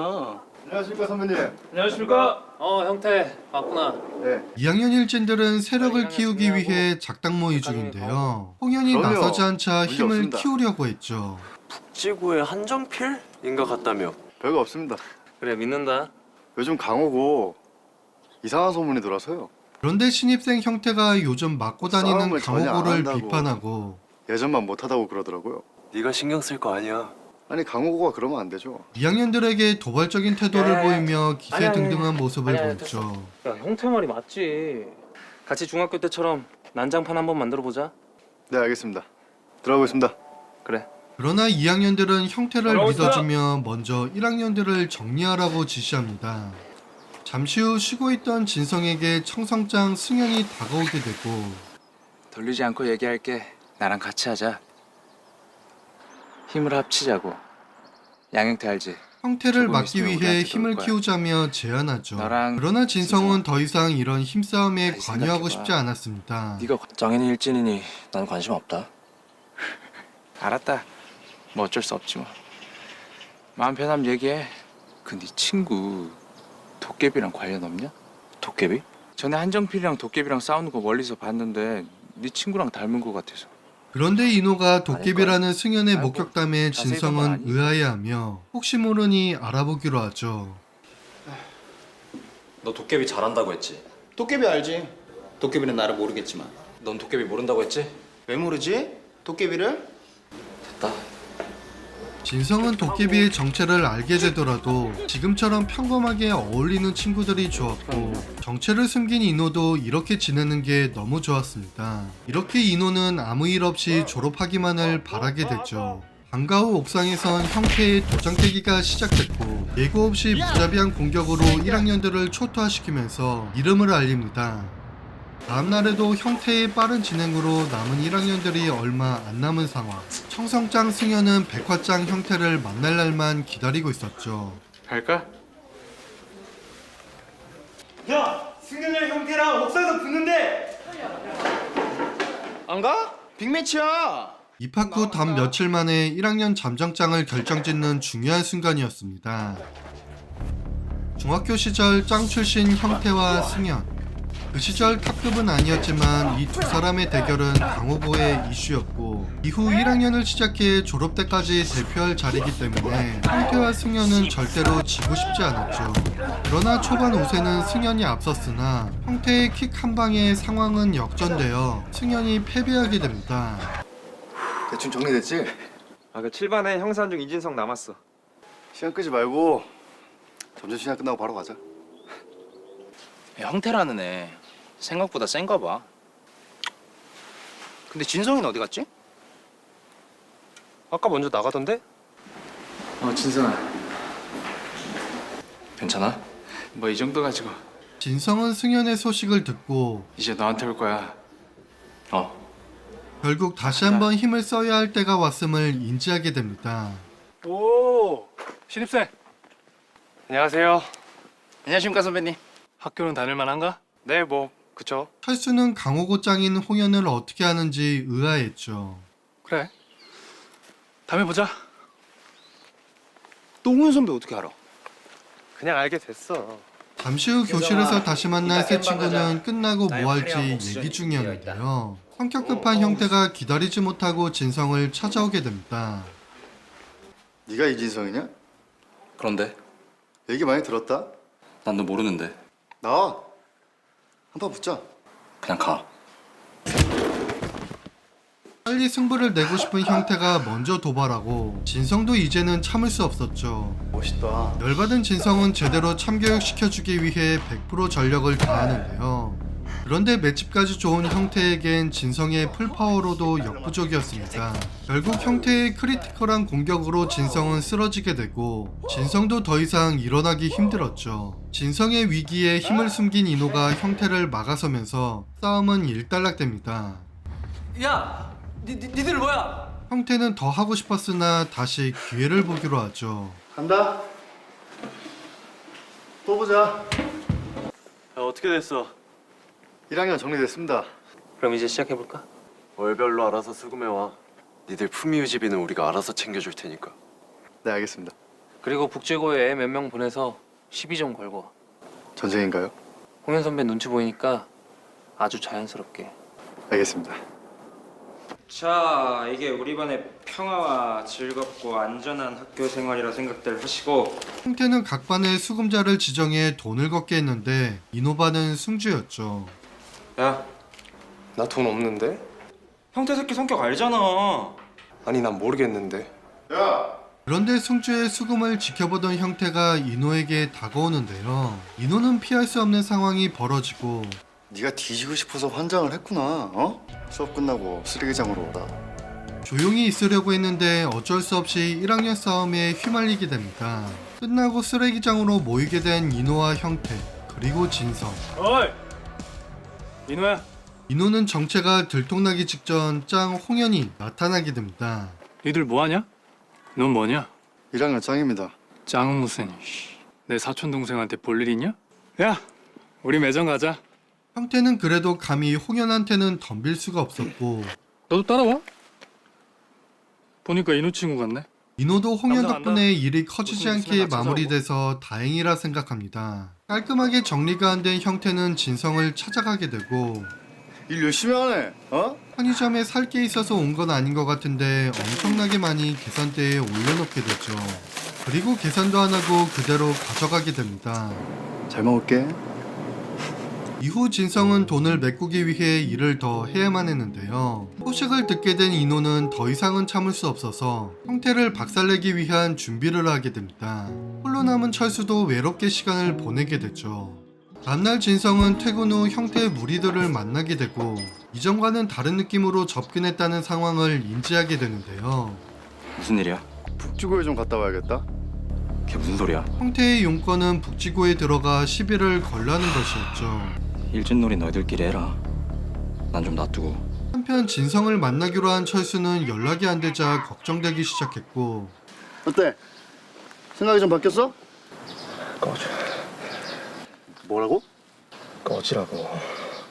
안녕하십니까 선배님. 안녕하십니까? 형태 왔구나. 네. 2학년 일진들은 세력을 키우기 위해 작당 모의 중인데요. 홍현이 그럼요. 나서지 않자 문제 힘을 없습니다. 키우려고 했죠. 북지구의 한정필인가 같다며. 별거 없습니다. 그래, 믿는다. 요즘 강호고 이상한 소문이 돌아서요. 그런데 신입생 형태가 요즘 맡고 다니는 싸움을 전혀 안 강호고를 한다고. 비판하고 예전만 못하다고 그러더라고요. 네가 신경 쓸 거 아니야. 아니 강호고가 그러면 안 되죠. 2학년들에게 도발적인 태도를 보이며 아니, 기세등등한 모습을 아니, 보였죠. 야, 형태 말이 맞지. 같이 중학교 때처럼 난장판 한번 만들어 보자. 네 알겠습니다. 들어가겠습니다. 그래. 그러나 2학년들은 형태를 믿어주며 먼저 1학년들을 정리하라고 지시합니다. 잠시 후 쉬고 있던 진성에게 청성장 승현이 다가오게 되고 돌리지 않고 얘기할게. 나랑 같이 하자. 힘을 합치자고. 양형태 알지? 형태를 조금 막기 있으면 위해 우리한테 힘을 올 거야. 키우자며 제안하죠. 너랑 그러나 진성은 더 이상 이런 힘싸움에 잘 관여하고 생각해봐. 싶지 않았습니다. 네가 짱이니 일진이니 난 관심 없다. 알았다. 뭐 어쩔 수 없지 뭐. 마음 편하면 얘기해. 그 네 친구 도깨비랑 관련 없냐? 도깨비? 전에 한정필이랑 도깨비랑 싸우는 거 멀리서 봤는데 네 친구랑 닮은 거 같아서. 그런데 인호가 도깨비라는 승현의 아이고, 목격담에 자세히 보면 진성은 아니지. 의아해하며 혹시 모르니 알아보기로 하죠. 너 도깨비 잘한다고 했지? 도깨비 알지? 도깨비는 나를 모르겠지만. 넌 도깨비 모른다고 했지? 왜 모르지? 도깨비를? 됐다. 진성은 도깨비의 정체를 알게 되더라도 지금처럼 평범하게 어울리는 친구들이 좋았고 정체를 숨긴 인호도 이렇게 지내는 게 너무 좋았습니다. 이렇게 인호는 아무 일 없이 졸업하기만을 바라게 됐죠. 방과 후 옥상에선 형태의 도장 깨기가 시작됐고 예고 없이 무자비한 공격으로 1학년들을 초토화시키면서 이름을 알립니다. 다음날에도 형태의 빠른 진행으로 남은 1학년들이 얼마 안 남은 상황. 청성장 승현은 백화장 형태를 만날 날만 기다리고 있었죠. 갈까? 야! 승현이랑 형태랑 옥상에서 붙는데! 안 가? 빅매치야! 입학 후 단 며칠 만에 1학년 잠정장을 결정짓는 중요한 순간이었습니다. 중학교 시절 짱 출신 형태와 승현. 그 시절 탑급은 아니었지만 이 두 사람의 대결은 강호고의 이슈였고 이후 1학년을 시작해 졸업 때까지 대표할 자리이기 때문에 형태와 승현은 절대로 지고 싶지 않았죠. 그러나 초반 5세는 승현이 앞섰으나 형태의 킥 한 방에 상황은 역전되어 승현이 패배하게 됩니다. 대충 정리됐지? 그 7반에 형사중 이진성 남았어. 시간 끄지 말고 점심시간 끝나고 바로 가자. 형태라는 애 생각보다 센가 봐. 근데 진성이는 어디 갔지? 아까 먼저 나가던데? 진성아. 괜찮아? 뭐 이 정도 가지고 진성은 승현의 소식을 듣고 이제 너한테 올 거야. 결국 다시 한번 힘을 써야 할 때가 왔음을 인지하게 됩니다. 오, 신입생. 안녕하세요. 안녕하십니까 선배님. 학교는 다닐 만한가? 네, 뭐 그쵸. 철수는 강호고 짱인 홍현을 어떻게 하는지 의아했죠. 그래. 다음에 보자. 또 홍현 선배 어떻게 알아? 그냥 알게 됐어. 잠시 후 교실에서 다시 만날 세 친구는 끝나고 뭐 할지 얘기 중이었는데요. 성격 급한 형태가 기다리지 못하고 진성을 찾아오게 됩니다. 네가 이진성이냐? 그런데 얘기 많이 들었다? 난 너 모르는데. 나와. 한판 붙자. 그냥 가. 빨리 승부를 내고 싶은 형태가 먼저 도발하고 진성도 이제는 참을 수 없었죠. 멋있다. 열받은 진성은 제대로 참교육시켜주기 위해 100% 전력을 다하는데요. 그런데 맷집까지 좋은 형태에겐 진성의 풀파워로도 역부족이었습니다. 결국 형태의 크리티컬한 공격으로 진성은 쓰러지게 되고 진성도 더 이상 일어나기 힘들었죠. 진성의 위기에 힘을 숨긴 이노가 형태를 막아서면서 싸움은 일단락됩니다. 야, 니들 뭐야? 형태는 더 하고 싶었으나 다시 기회를 보기로 하죠. 간다. 또 보자. 어떻게 됐어? 1학년 정리됐습니다. 그럼 이제 시작해볼까? 월별로 알아서 수금해와. 니들 품위 유지비는 우리가 알아서 챙겨줄 테니까. 네, 알겠습니다. 그리고 북제고에 애 몇 명 보내서 시비 좀 걸고 와. 전쟁인가요? 홍현 선배 눈치 보이니까 아주 자연스럽게. 알겠습니다. 자, 이게 우리 반의 평화와 즐겁고 안전한 학교 생활이라 생각들 하시고 형태는 각 반에 수금자를 지정해 돈을 걷게 했는데 이노반은 승주였죠. 야, 나 돈 없는데? 형태 새끼 성격 알잖아. 아니, 난 모르겠는데. 야! 그런데 승주의 수금을 지켜보던 형태가 이노에게 다가오는데요. 이노는 피할 수 없는 상황이 벌어지고 네가 뒤지고 싶어서 환장을 했구나. 어? 수업 끝나고 쓰레기장으로 오라. 조용히 있으려고 했는데 어쩔 수 없이 1학년 싸움에 휘말리게 됩니다. 끝나고 쓰레기장으로 모이게 된 이노와 형태 그리고 진성. 어이, 이노야. 이노는 정체가 들통나기 직전 짱 홍현이 나타나게 됩니다. 니들 뭐하냐? 넌 뭐냐? 1학년 짱입니다. 짱은 무슨? 내 사촌 동생한테 볼 일 있냐? 야, 우리 매점 가자. 형태는 그래도 감히 홍현한테는 덤빌 수가 없었고 너도 따라와. 보니까 이노 친구 같네. 이노도 홍현 남자 덕분에 안다. 일이 커지지 무슨 않게 일이면 나 마무리돼서 다행이라 생각합니다. 깔끔하게 정리가 안 된 형태는 진성을 찾아가게 되고 일 열심히 하네. 어? 편의점에 살 게 있어서 온 건 아닌 것 같은데 엄청나게 많이 계산대에 올려놓게 되죠. 그리고 계산도 안 하고 그대로 가져가게 됩니다. 잘 먹을게. 이후 진성은 돈을 메꾸기 위해 일을 더 해야만 했는데요. 소식을 듣게 된 이노는 더 이상은 참을 수 없어서 형태를 박살내기 위한 준비를 하게 됩니다. 홀로 남은 철수도 외롭게 시간을 보내게 되죠. 다음날 진성은 퇴근 후 형태의 무리들을 만나게 되고 이전과는 다른 느낌으로 접근했다는 상황을 인지하게 되는데요. 무슨 일이야? 북지구에 좀 갔다 와야겠다. 그게 무슨 소리야? 형태의 용건은 북지구에 들어가 시비를 걸라는 것이었죠. 일진놀이 너희들끼리 해라. 난 좀 놔두고. 한편 진성을 만나기로 한 철수는 연락이 안 되자 걱정되기 시작했고 어때? 생각이 좀 바뀌었어? 꺼져. 뭐라고? 꺼지라고.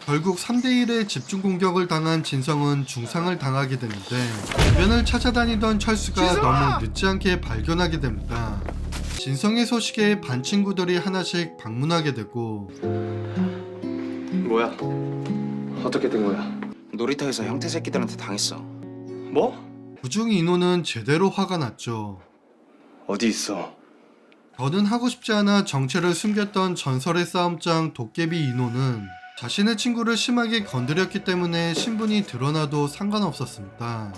결국 3대1의 집중 공격을 당한 진성은 중상을 당하게 되는데 주변을 찾아다니던 철수가 너무 늦지 않게 발견하게 됩니다. 진성의 소식에 반 친구들이 하나씩 방문하게 되고 뭐야? 어떻게 된 거야? 놀이터에서 형태 새끼들한테 당했어. 뭐? 그중 인호는 제대로 화가 났죠. 어디 있어? 더는 하고 싶지 않아 정체를 숨겼던 전설의 싸움장 도깨비 인호는 자신의 친구를 심하게 건드렸기 때문에 신분이 드러나도 상관없었습니다.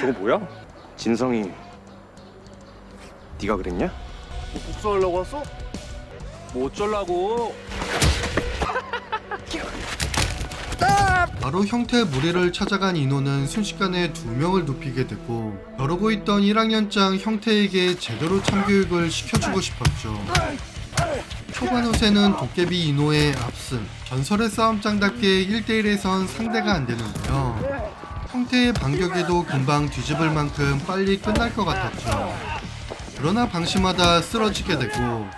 저거 뭐야? 진성이 네가 그랬냐? 복수하려고 왔어? 뭐 어쩌려고? 바로 형태의 무리를 찾아간 인호는 순식간에 2명을 눕히게 되고 벼르고 있던 1학년장 형태에게 제대로 참교육을 시켜주고 싶었죠. 초반 후세는 도깨비 인호의 압승, 전설의 싸움장답게 1대1에선 상대가 안 되는데요. 형태의 반격에도 금방 뒤집을 만큼 빨리 끝날 것 같았죠. 그러나 방심하다 쓰러지게 되고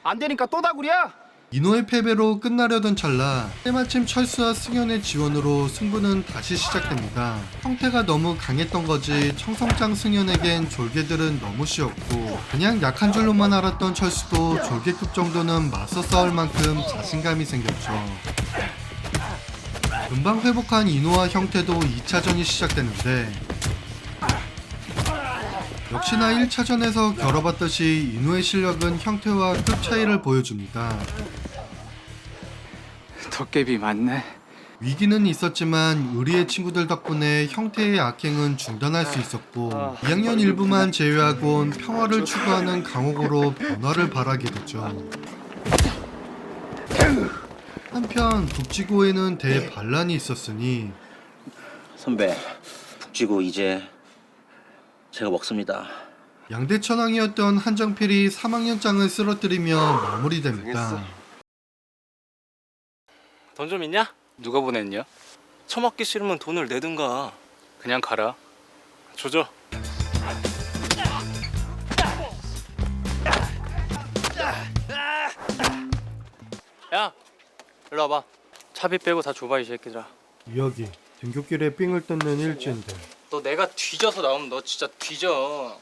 안 되니까 또 다구리야. 인호의 패배로 끝나려던 찰나 때마침 철수와 승현의 지원으로 승부는 다시 시작됩니다. 형태가 너무 강했던 거지 청성장 승현에겐 졸개들은 너무 쉬웠고 그냥 약한 줄로만 알았던 철수도 졸개급 정도는 맞서 싸울 만큼 자신감이 생겼죠. 금방 회복한 인호와 형태도 2차전이 시작되는데 역시나 1차전에서 겨뤄봤듯이 인호의 실력은 형태와 급 차이를 보여줍니다. 도깨비 맞네. 위기는 있었지만 의리의 친구들 덕분에 형태의 악행은 중단할 수 있었고 2학년 일부만 제외하곤 평화를 추구하는 강옥으로 변화를 바라게 되죠. 한편 북지고에는 대반란이 있었으니 선배, 북지고 이제 제가 먹습니다. 양대천왕이었던 한정필이 3학년장을 쓰러뜨리며 마무리됩니다. 돈 좀 있냐? 누가 보냈냐? 처먹기 싫으면 돈을 내든가. 그냥 가라. 조져. 야, 일로 와봐. 차비 빼고 다 줘봐 이 새끼들아. 여기 등굣길에 삥을 뜯는 일진들. 너 내가 뒤져서 나오면 너 진짜 뒤져.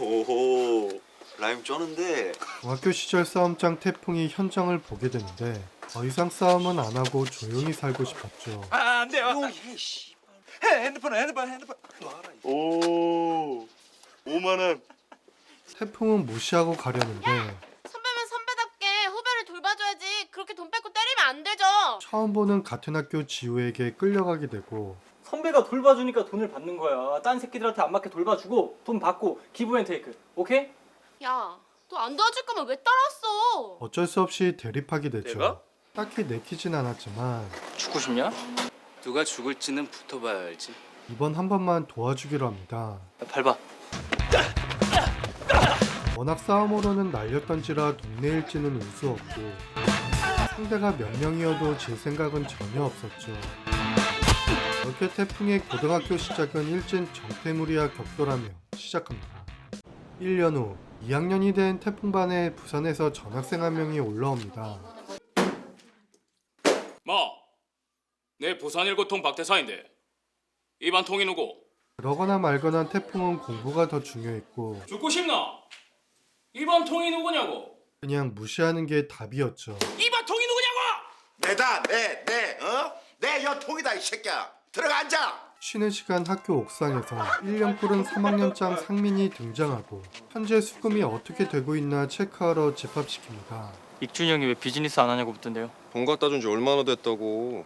오호 라임 쩌는데. 중학교 시절 싸움장 태풍이 현장을 보게 되는데 더 이상 싸움은 안 하고 조용히 살고 싶었죠. 안 돼요. 핸드폰. 오 5만 원. 태풍은 무시하고 가려는데 선배면 선배답게 후배를 돌봐줘야지. 그렇게 돈 뺏고 때리면 안 되죠. 처음 보는 같은 학교 지우에게 끌려가게 되고 선배가 돌봐주니까 돈을 받는 거야. 딴 새끼들한테 안 맞게 돌봐주고 돈 받고 기브앤테이크. 오케이? 야, 너 안 도와줄 거면 왜 따라왔어? 어쩔 수 없이 대립하게 되죠. 내가? 딱히 내키진 않았지만 죽고 싶냐? 누가 죽을지는 붙어봐야 알지. 이번 한 번만 도와주기로 합니다. 밟아. 워낙 싸움으로는 날렸던지라 동네 일진은 울 수 없고 상대가 몇 명이어도 질 생각은 전혀 없었죠. 이렇게 태풍의 고등학교 시작은 일진 정태무리와 격돌하며 시작합니다. 1년 후 2학년이 된 태풍반에 부산에서 전학생 한 명이 올라옵니다. 내 부산 일고통 박대사인데 이 반 통이 누구? 그러거나 말거나 태풍은 공부가 더 중요했고 죽고 싶나? 이 반 통이 누구냐고? 그냥 무시하는 게 답이었죠. 이 반 통이 누구냐고? 내 여통이다 이 새끼야. 들어가 앉아. 쉬는 시간 학교 옥상에서 1년 꿇은 3학년장 상민이 등장하고 현재 수금이 어떻게 되고 있나 체크하러 집합시킵니다. 익준이 형이 왜 비즈니스 안 하냐고 묻던데요. 돈 갖다 준 지 얼마나 됐다고.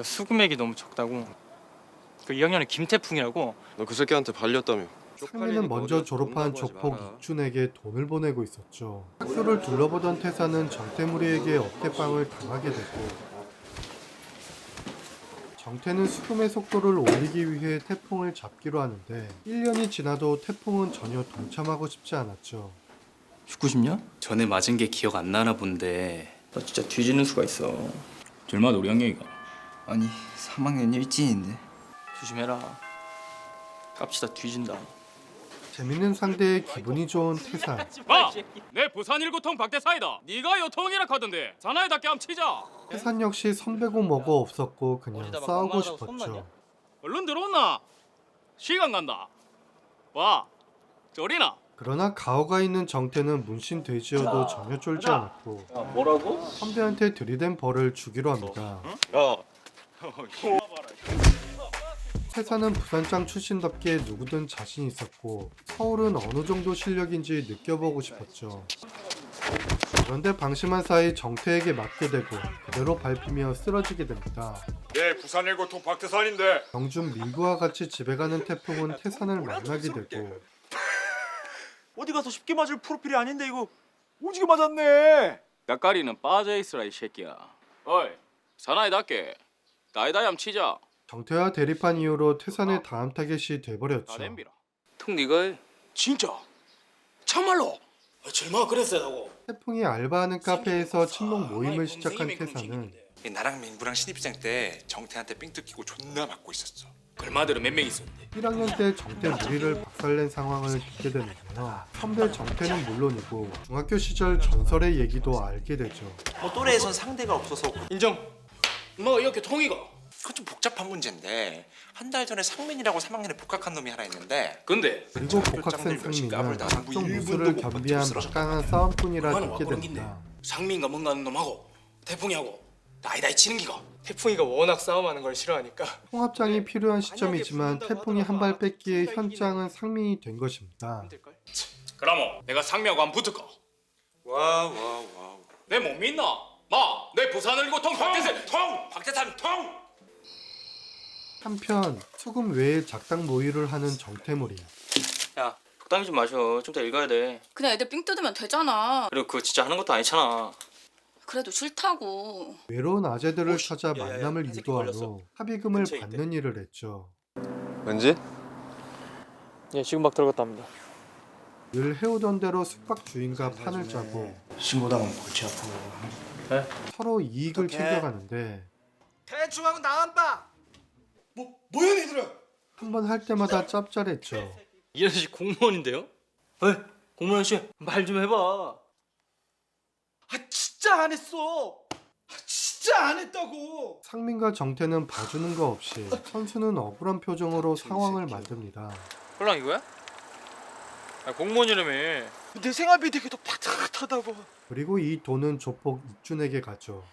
수금액이 너무 적다고. 그 2학년에 김태풍이라고. 너 그 새끼한테 발렸다며. 상민은 먼저 졸업한 조폭 익준에게 돈을 보내고 있었죠. 학교를 둘러보던 태사는 정태무리에게 어깨빵을 당하게 되고 정태는 수금의 속도를 올리기 위해 태풍을 잡기로 하는데 1년이 지나도 태풍은 전혀 동참하고 싶지 않았죠. 죽고 싶냐? 전에 맞은 게 기억 안 나나 본데. 나 진짜 뒤지는 수가 있어. 얼마나 우리 학년이가? 아니 3학년 일진인데. 조심해라. 깝치다 뒤진다. 재밌는 상대에 기분이 좋은 태산. 내 부산 일고통 박대사이다. 네가 여통이라 하던데 자나에답게 함 치자. 태산 역시 선배고 뭐고 없었고 그냥 싸우고 싶었죠. 얼른 들어온나? 시간 간다. 봐, 저리나 그러나 가오가 있는 정태는 문신 돼지여도 전혀 쫄지 않았고 뭐라고? 선배한테 들이댄 벌을 주기로 합니다. 태산은 부산장 출신답게 누구든 자신 있었고 서울은 어느 정도 실력인지 느껴보고 싶었죠. 그런데 방심한 사이 정태에게 맞게 되고 그대로 밟히며 쓰러지게 됩니다. 네, 부산 1고통 박태산인데. 영준 민구와 같이 집에 가는 태풍은 태산을 만나게 되고 어디 가서 쉽게 맞을 프로필이 아닌데 이거 오지게 맞았네. 낯가리는 빠져있으라 이 새끼야. 어이 사나이답게 다이다이함 치자. 정태와 대립한 이후로 태산의 다음 타겟이 돼버렸죠. 통 니가 진짜? 참말로? 절마 그랬어요. 태풍이 알바하는 카페에서 친목 모임을 시작한 태산은 나랑 민구랑 신입생 때 정태한테 삥 뜯기고 존나 맞고 있었어. 글마들은 몇 명 있었는데. 1학년 때 정태 무리를 박살낸 상황을 듣게 되는데요. 선배 정태는 물론이고 중학교 시절 전설의 얘기도 알게 되죠. 뭐 또래에선 상대가 없어서 인정. 뭐 이렇게 통이가. 그건 좀 복잡한 문제인데 한 달 전에 상민이라고 3학년에 복학한 놈이 하나 있는데. 근데 그리고 복학생 상민은 각종 무술을 겸비한 막강한 싸움꾼이라 듣게 됩니다. 상민과 뭔가는 놈하고 태풍이하고 나이다이 치는 기가. 태풍이가 워낙 싸움하는 걸 싫어하니까. 통합장이 필요한 시점이지만 태풍이 한 발 뺏기에 현장은 상민이 된 것입니다. 그럼 내가 상미하고 한번 붙을까? 와우. 내 못 믿나? 마, 내 부산 1고통 박태산 통! 한편 수금 외에 작당 모의를 하는 정태무리. 야, 적당히 좀 마셔. 좀 더 읽어야 돼. 그냥 애들 삥 뜯으면 되잖아. 그리고 그거 진짜 하는 것도 아니잖아. 그래도 싫다고. 외로운 아재들을 찾아 만남을 유도하러 합의금을 받는 일을 했죠. 왠지? 예, 지금 막 들어갔답니다. 늘 해오던 대로 숙박 주인과 판을 짜고 신고당은 골치 아프고. 서로 이익을 챙겨가는데 대충하고 나간다. 뭐야 니들아? 한 번 할 때마다 짭짤했죠. 이 아저씨 공무원인데요? 왜? 공무원 씨 말 좀 해봐. 진짜 안 했어. 진짜 안 했다고. 상민과 정태는 봐주는 거 없이 선수는 억울한 표정으로 상황을 만듭니다. 홀랑 이거야? 공무원이라며. 내 생활비 되게 더 팍팍하다고. 그리고 이 돈은 조폭 이준에게 가죠.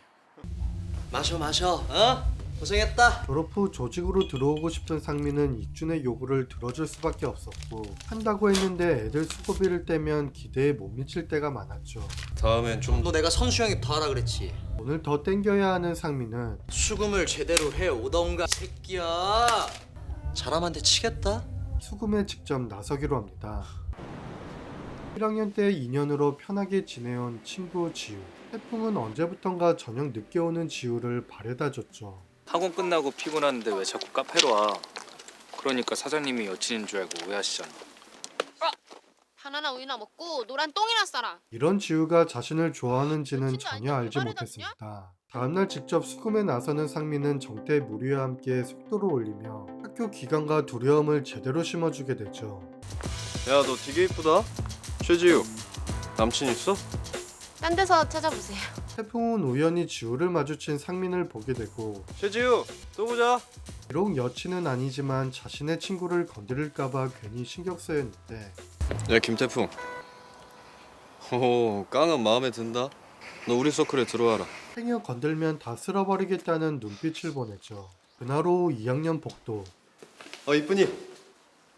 마셔. 고생했다. 졸업 후 조직으로 들어오고 싶은 상민은 이준의 요구를 들어줄 수밖에 없었고 한다고 했는데 애들 수고비를 떼면 기대에 못 미칠 때가 많았죠. 다음엔 좀 너 내가 선수형이 더 하라 그랬지. 돈을 더 땡겨야 하는 상민은 수금을 제대로 해 오던가 새끼야. 사람한테 치겠다. 수금에 직접 나서기로 합니다. 1학년 때 인연으로 편하게 지내온 친구 지우. 태풍은 언제부턴가 저녁 늦게 오는 지우를 바래다줬죠. 학원 끝나고 피곤한데 왜 자꾸 카페로 와? 그러니까 사장님이 여친인 줄 알고 오해하시잖아. 바나나 우유나 먹고 노란 똥이나 싸라. 이런 지우가 자신을 좋아하는지는 전혀 알지 못했습니다. 다음날 직접 수금에 나서는 상민은 정태 무리와 함께 속도를 올리며 학교 기강과 두려움을 제대로 심어주게 되죠. 야, 너 되게 이쁘다. 최지우, 남친 있어? 딴 데서 찾아보세요. 태풍은 우연히 지우를 마주친 상민을 보게 되고 최지우, 또 보자. 비록 여친은 아니지만 자신의 친구를 건드릴까봐 괜히 신경 쓰였는데 야, 김태풍. 오, 깡은 마음에 든다. 너 우리 서클에 들어와라. 행여 건들면 다 쓸어버리겠다는 눈빛을 보냈죠. 그날 오후 2학년 복도. 이쁜이.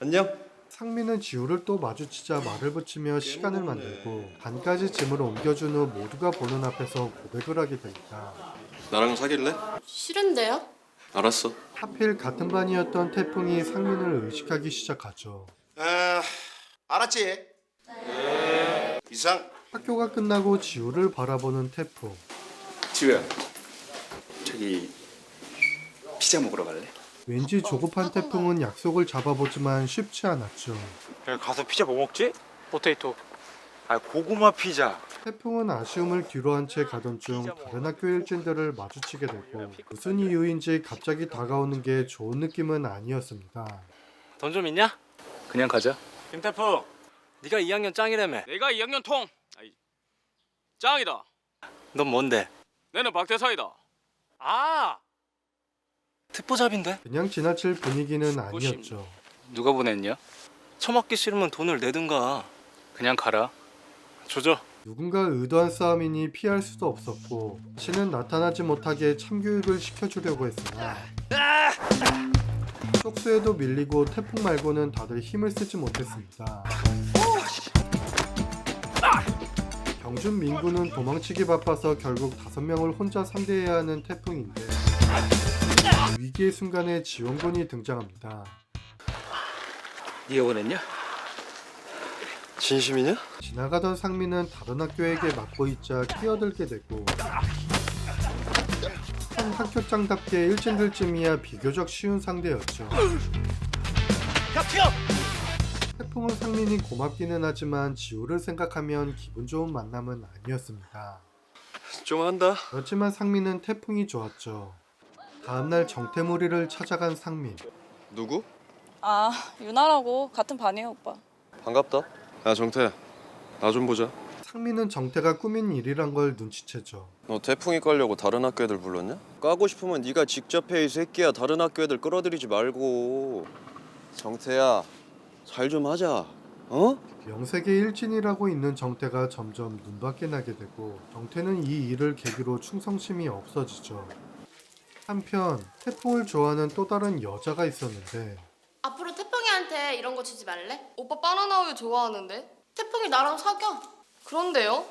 안녕. 상민은 지우를 또 마주치자 말을 붙이며 시간을 만들고 반까지 짐을 옮겨준 후 모두가 보는 앞에서 고백을 하게 됩니다. 나랑 사귈래? 싫은데요? 알았어. 하필 같은 반이었던 태풍이 상민을 의식하기 시작하죠. 알았지? 네. 이상. 학교가 끝나고 지우를 바라보는 태풍. 지우야, 저기 피자 먹으러 갈래? 왠지 조급한 태풍은 약속을 잡아보지만 쉽지 않았죠. 가서 피자 뭐 먹지? 포테이토. 고구마 피자. 태풍은 아쉬움을 뒤로한 채 가던 중 다른 학교 일진들을 마주치게 되고 무슨 이유인지 갑자기 다가오는 게 좋은 느낌은 아니었습니다. 돈 좀 있냐? 그냥 가자. 김태풍, 네가 2학년 짱이라며. 내가 2학년 통. 짱이다. 넌 뭔데? 내는 박대사이다. 아! 특보잡인데? 그냥 지나칠 분위기는 아니었죠. 누가 보냈냐? 처맞기 싫으면 돈을 내든가. 그냥 가라. 조져. 누군가 의도한 싸움이니 피할 수도 없었고 다시는 나타나지 못하게 참교육을 시켜주려고 했으나 쪽수에도 밀리고 태풍 말고는 다들 힘을 쓰지 못했습니다. 경준 민구는 도망치기 바빠서 결국 5명을 혼자 상대해야 하는 태풍인데 위기의 순간에 지원군이 등장합니다. 네가 보냈냐? 진심이냐? 지나가던 상민은 다른 학교에게 맡고 있자 끼어들게 되고 한 학교장답게 일진들쯤이야 비교적 쉬운 상대였죠. 태풍은 상민이 고맙기는 하지만 지우를 생각하면 기분 좋은 만남은 아니었습니다. 좀 한다. 그렇지만 상민은 태풍이 좋았죠. 다음날 정태무리를 찾아간 상민. 누구? 아, 유나라고. 같은 반이에요, 오빠. 반갑다. 야 정태, 나 좀 보자. 상민은 정태가 꾸민 일이란 걸 눈치채죠. 너 태풍이 깔려고 다른 학교 애들 불렀냐? 까고 싶으면 네가 직접 해 이 새끼야. 다른 학교 애들 끌어들이지 말고. 정태야, 잘 좀 하자. 어? 명색의 일진이라고 있는 정태가 점점 눈밖에 나게 되고 정태는 이 일을 계기로 충성심이 없어지죠. 한편 태풍을 좋아하는 또 다른 여자가 있었는데 앞으로 태풍이한테 이런 거 주지 말래? 오빠 바나나 우유 좋아하는데? 태풍이 나랑 사겨. 그런데요?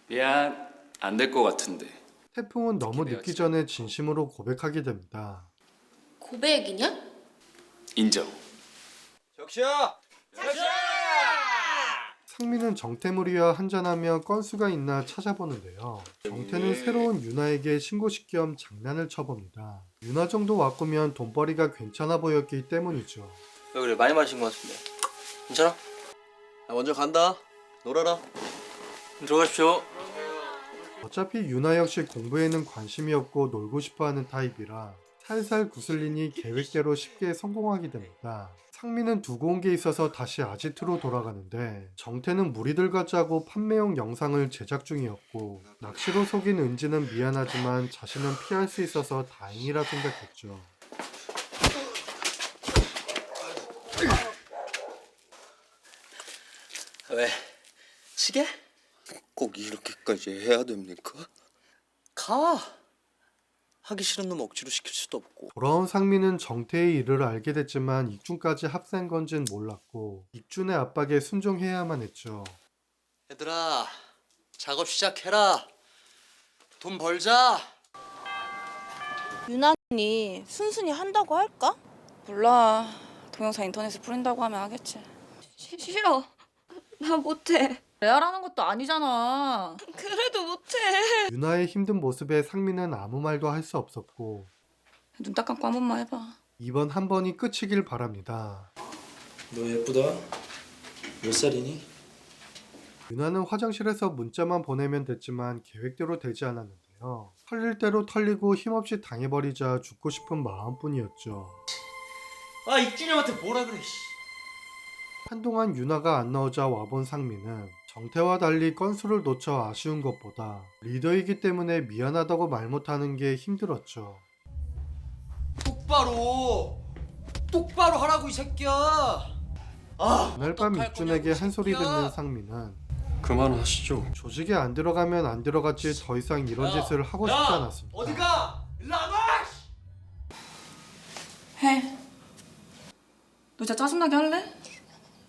미안, 안 될 것 같은데. 태풍은 너무 늦기 전에 진심으로 고백하게 됩니다. 고백이냐? 인정. 적시야! 상민은 정태무리와 한잔하며 건수가 있나 찾아보는데요. 정태는 새로운 유나에게 신고식 겸 장난을 쳐봅니다. 유나 정도 왔구면 돈벌이가 괜찮아 보였기 때문이죠. 왜 그래? 많이 마신 것 같은데. 괜찮아? 나 먼저 간다. 놀아라. 들어가십시오. 어차피 유나 역시 공부에는 관심이 없고 놀고 싶어하는 타입이라 살살 구슬리니 계획대로 쉽게 성공하게 됩니다. 상민은 두고 온 게 있어서 다시 아지트로 돌아가는데 정태는 무리들과 짜고 판매용 영상을 제작 중이었고 낚시로 속인 은지는 미안하지만 자신은 피할 수 있어서 다행이라 생각했죠. 왜? 시계? 꼭 이렇게까지 해야 됩니까? 가. 하기 싫은 놈 억지로 시킬 수도 없고. 돌아온 상민은 정태의 일을 알게 됐지만 익준까지 합세한 건진 몰랐고 익준의 압박에 순종해야만 했죠. 얘들아, 작업 시작해라. 돈 벌자. 유나 언니 순순히 한다고 할까? 몰라. 동영상 인터넷에 뿌린다고 하면 하겠지. 싫어. 나 못해. 레알하는 것도 아니잖아. 그래도 못해. 유나의 힘든 모습에 상민은 아무 말도 할 수 없었고 눈 딱 감고 한 번만 해봐. 이번 한 번이 끝이길 바랍니다. 너 예쁘다. 몇 살이니? 유나는 화장실에서 문자만 보내면 됐지만 계획대로 되지 않았는데요. 털릴 대로 털리고 힘없이 당해버리자 죽고 싶은 마음뿐이었죠. 아, 익준이 형한테 뭐라 그래. 한동안 유나가 안 나오자 와본 상민은 정태와 달리 건수를 놓쳐 아쉬운 것보다 리더이기 때문에 미안하다고 말 못하는 게 힘들었죠. 똑바로 하라고 이 새끼야. 그날 밤 익준에게 한 소리 듣는 상민은 그만하시죠. 조직에 안 들어가면 안 들어갔지 더 이상 이런 짓을 하고 싶지 않았습니다. 어디가? 일로 안 와. 해. 너 진짜 짜증나게 할래?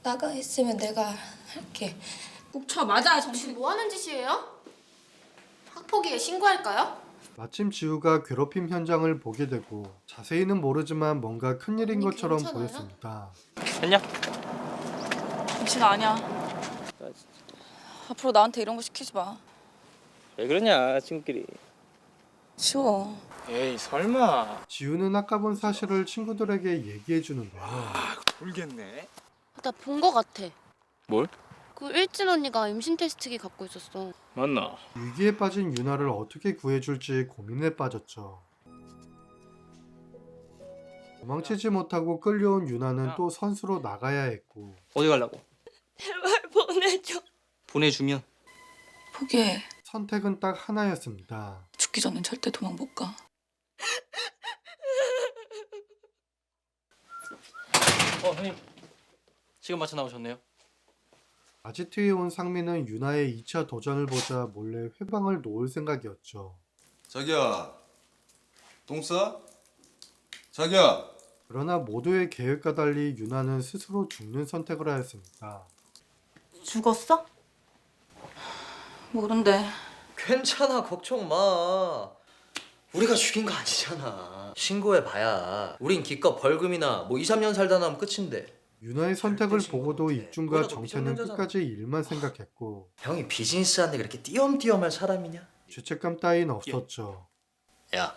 나가 있으면 내가 할게. 꼭 쳐 맞아. 지금 뭐 하는 짓이에요? 학폭위에 신고할까요? 마침 지우가 괴롭힘 현장을 보게 되고 자세히는 모르지만 뭔가 큰일인 것처럼 괜찮아요? 보였습니다. 했냐? 당신 아니야. 앞으로 나한테 이런 거 시키지 마. 왜 그러냐, 친구끼리. 치워. 에이, 설마. 지우는 아까 본 사실을 친구들에게 얘기해 주는데요. 돌겠네. 나 본 거 같아. 뭘? 그 일진 언니가 임신 테스트기 갖고 있었어. 맞나? 위기에 빠진 유나를 어떻게 구해줄지 고민에 빠졌죠. 도망치지 못하고 끌려온 유나는 또 선수로 나가야 했고 어디 가려고? 제발 보내줘. 보내주면. 포기해. 선택은 딱 하나였습니다. 죽기 전엔 절대 도망 못 가. 형님. 시간 맞춰 나오셨네요. 아지트에 온 상민은 유나의 2차 도전을 보자 몰래 회방을 놓을 생각이었죠. 자기야, 똥 싸? 자기야. 그러나 모두의 계획과 달리 유나는 스스로 죽는 선택을 하였습니다. 죽었어? 모른대. 괜찮아, 걱정 마. 우리가 죽인 거 아니잖아. 신고해봐야 우린 기껏 벌금이나 뭐 2, 3년 살다 나면 끝인데. 유나의 선택을 보고도 익준과 정태는 끝까지 일만 생각했고 형이 비즈니스하는데 그렇게 띄엄띄엄할 사람이냐? 죄책감 따윈 없었죠. 야,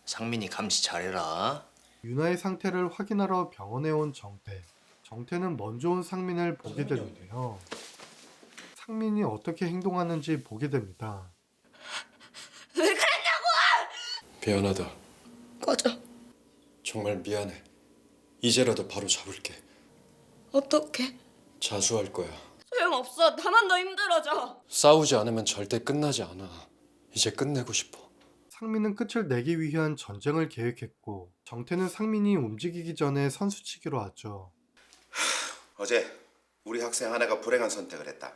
상민이 감시 잘해라. 유나의 상태를 확인하러 병원에 온 정태. 정태는 먼저 온 상민을 보게 되는데요. 상민이 어떻게 행동하는지 보게 됩니다. 왜 그랬냐고! 미안하다. 꺼져. 정말 미안해. 이제라도 바로 잡을게. 어떡해? 자수할 거야. 소용없어. 나만 더 힘들어져. 싸우지 않으면 절대 끝나지 않아. 이제 끝내고 싶어. 상민은 끝을 내기 위한 전쟁을 계획했고 정태는 상민이 움직이기 전에 선수치기로 하죠. 어제 우리 학생 하나가 불행한 선택을 했다.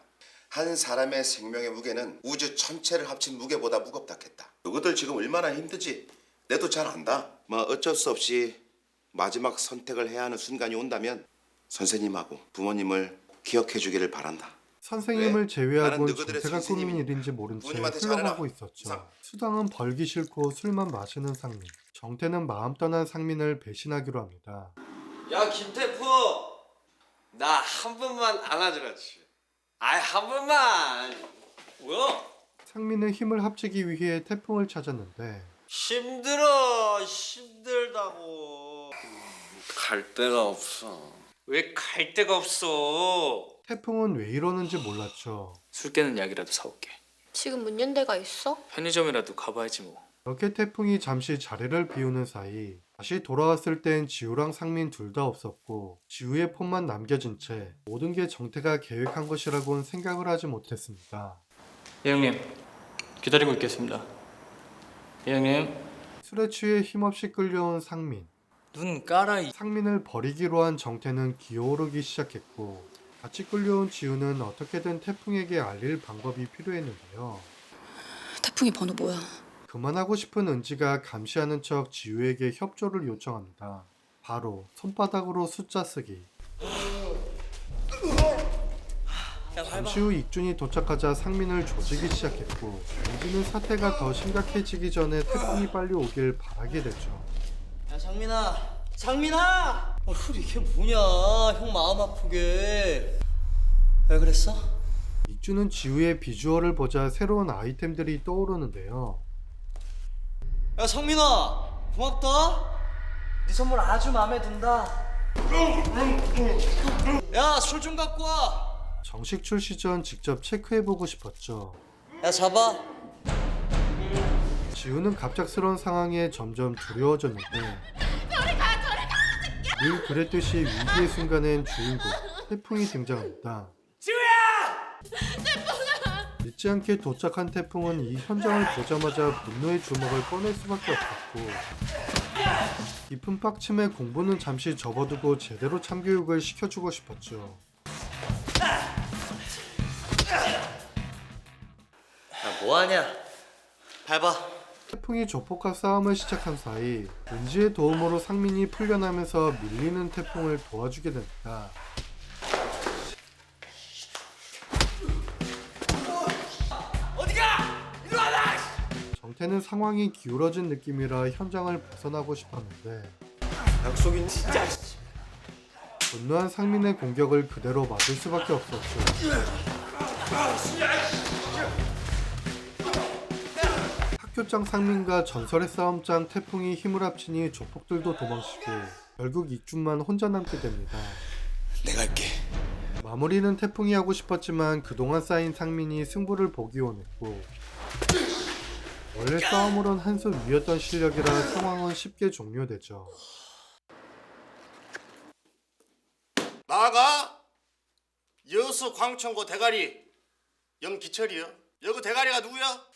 한 사람의 생명의 무게는 우주 전체를 합친 무게보다 무겁다 했다. 그것들 지금 얼마나 힘들지? 내도 잘 안다. 뭐 어쩔 수 없이 마지막 선택을 해야 하는 순간이 온다면 선생님하고 부모님을 기억해 주기를 바란다. 선생님을 왜? 제외하곤 나는 너희들의 정태가 꾸민 선생님이니. 일인지 모른 채 부모님한테 흘러가고 잘해라. 있었죠. 수당은 벌기 싫고 술만 마시는 상민. 정태는 마음 떠난 상민을 배신하기로 합니다. 야, 김태프. 나 한 번만 안아주라지. 아이, 한 번만. 뭐야? 상민은 힘을 합치기 위해 태풍을 찾았는데 힘들다고. 갈 데가 없어. 왜 갈 데가 없어? 태풍은 왜 이러는지 몰랐죠. 술 깨는 약이라도 사올게. 지금 문 연 데가 있어? 편의점이라도 가봐야지 뭐. 그렇게 태풍이 잠시 자리를 비우는 사이 다시 돌아왔을 땐 지우랑 상민 둘 다 없었고 지우의 폰만 남겨진 채 모든 게 정태가 계획한 것이라고는 생각을 하지 못했습니다. 예 형님 기다리고 있겠습니다. 예 형님. 술에 취해 힘없이 끌려온 상민. 눈 깔아. 상민을 버리기로 한 정태는 기어오르기 시작했고 같이 끌려온 지우는 어떻게든 태풍에게 알릴 방법이 필요했는데요. 태풍이 번호 뭐야? 그만하고 싶은 은지가 감시하는 척 지우에게 협조를 요청합니다. 바로 손바닥으로 숫자 쓰기. 잠시 후 익준이 도착하자 상민을 조지기 시작했고 은지는 사태가 더 심각해지기 전에 태풍이 빨리 오길 바라게 되죠. 야, 상민아! 이게 뭐냐? 형 마음 아프게. 왜 그랬어? 익준은 지우의 비주얼을 보자 새로운 아이템들이 떠오르는데요. 야, 상민아! 고맙다. 네 선물 아주 마음에 든다. 야, 술 좀 갖고 와. 정식 출시 전 직접 체크해보고 싶었죠. 야, 잡아. 지우는 갑작스러운 상황에 점점 두려워졌는데 늘 그랬듯이 위기의 순간엔 주인공 태풍이 등장합니다. 지우야! 태풍아! 믿지 않게 도착한 태풍은 이 현장을 보자마자 분노의 주먹을 꺼낼 수밖에 없었고 깊은 빡침에 공부는 잠시 접어두고 제대로 참교육을 시켜주고 싶었죠. 야, 뭐하냐? 밟아. 태풍이 조폭과 싸움을 시작한 사이 은지의 도움으로 상민이 풀려나면서 밀리는 태풍을 도와주게 됩니다. 어디가? 일로 와라! 정태는 상황이 기울어진 느낌이라 현장을 벗어나고 싶었는데 약속인 진짜. 분노한 상민의 공격을 그대로 맞을 수밖에 없었죠. 학교장 상민과 전설의 싸움장 태풍이 힘을 합치니 조폭들도 도망치고 결국 익준만 혼자 남게 됩니다. 내가 할게. 마무리는 태풍이 하고 싶었지만 그동안 쌓인 상민이 승부를 보기 원했고 원래 싸움으론 한 수 위였던 실력이라 상황은 쉽게 종료되죠. 나가. 여수 광천고 대가리 염기철이요. 여기 대가리가 누구야?